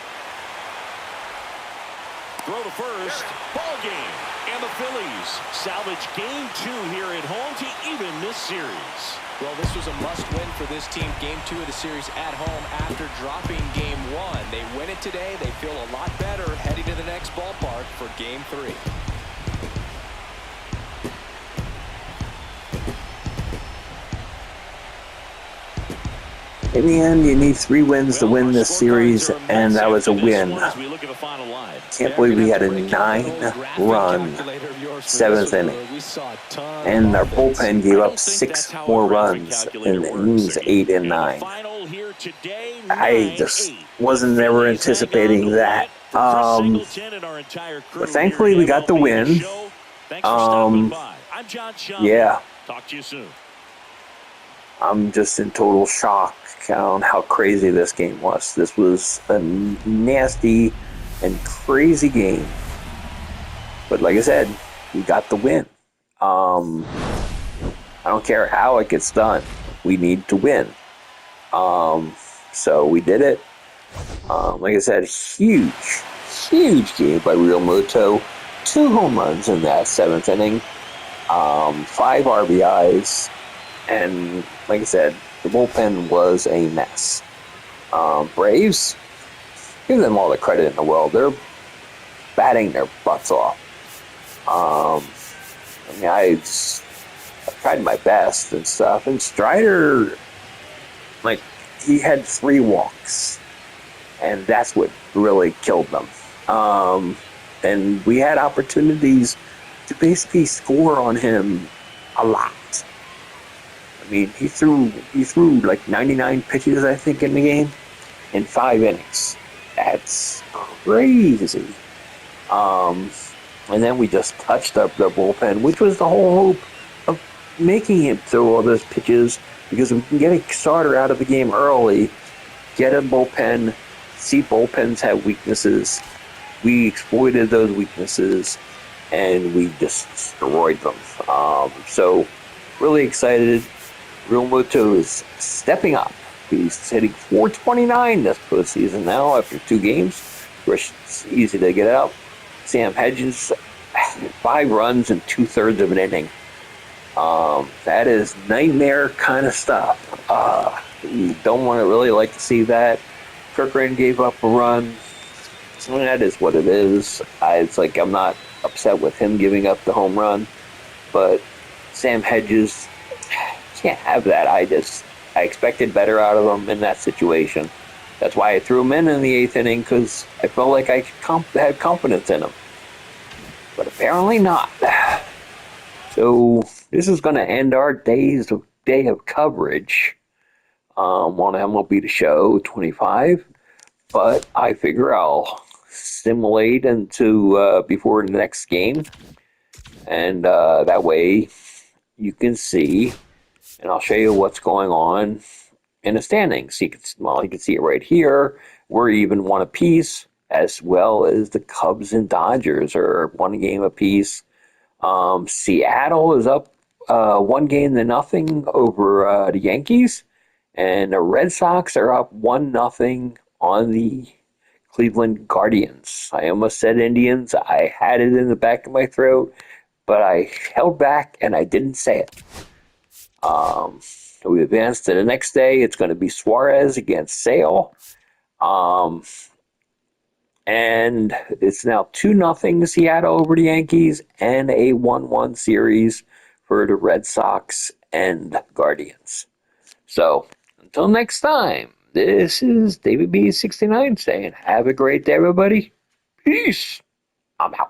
Throw to first. Ball game. And the Phillies salvage game 2 here at home to even this series. Well, this was a must-win for this team. Game 2 of the series at home after dropping game 1. They win it today. They feel a lot better heading to the next ballpark for game 3. In the end, you need 3 wins to win this series, and that was a win. Can't believe we had a 9-run 7th inning. And our bullpen gave up 6 more runs in innings 8 and 9. I just wasn't ever anticipating that. But thankfully, we got the win. Yeah. Talk to you soon. I'm just in total shock on how crazy this game was. This was a nasty and crazy game. But like I said, we got the win. I don't care how it gets done. We need to win. So we did it. Like I said, huge game by Real Muto. 2 home runs in that 7th inning. 5 RBIs. And like I said, the bullpen was a mess. Braves, give them all the credit in the world. They're batting their butts off. I tried my best and stuff. And Strider, he had 3 walks. And that's what really killed them. And we had opportunities to basically score on him a lot. He threw like 99 pitches, I think, in the game in 5 innings. That's crazy. And then we just touched up the bullpen, which was the whole hope of making him throw all those pitches, because we can get a starter out of the game early, get a bullpen, see bullpens have weaknesses. We exploited those weaknesses, and we just destroyed them. So really excited. Real Muto is stepping up. He's hitting 429 this postseason now after 2 games. Which it's easy to get out. Sam Hedges, 5 runs in 2/3 of an inning. That is nightmare kind of stuff. You don't want to really like to see that. Kirkland gave up a run. So that is what it is. It's like I'm not upset with him giving up the home run, but Sam Hedges can't have that. I expected better out of him in that situation. That's why I threw him in the 8th inning, because I felt like I had confidence in him. But apparently not. So this is going to end our day of coverage on MLB The Show 25. But I figure I'll simulate into before the next game, and that way you can see, and I'll show you what's going on in the standings. You can see it right here. We're even 1 apiece, as well as the Cubs and Dodgers are 1 game apiece. Seattle is up 1-0 over the Yankees, and the Red Sox are up 1-0 on the Cleveland Guardians. I almost said Indians. I had it in the back of my throat, but I held back and I didn't say it. So we advance to the next day. It's going to be Suarez against Sale. And it's now 2-0 Seattle over the Yankees, and a 1-1 series for the Red Sox and Guardians. So until next time, this is David B69 saying, have a great day, everybody. Peace. I'm out.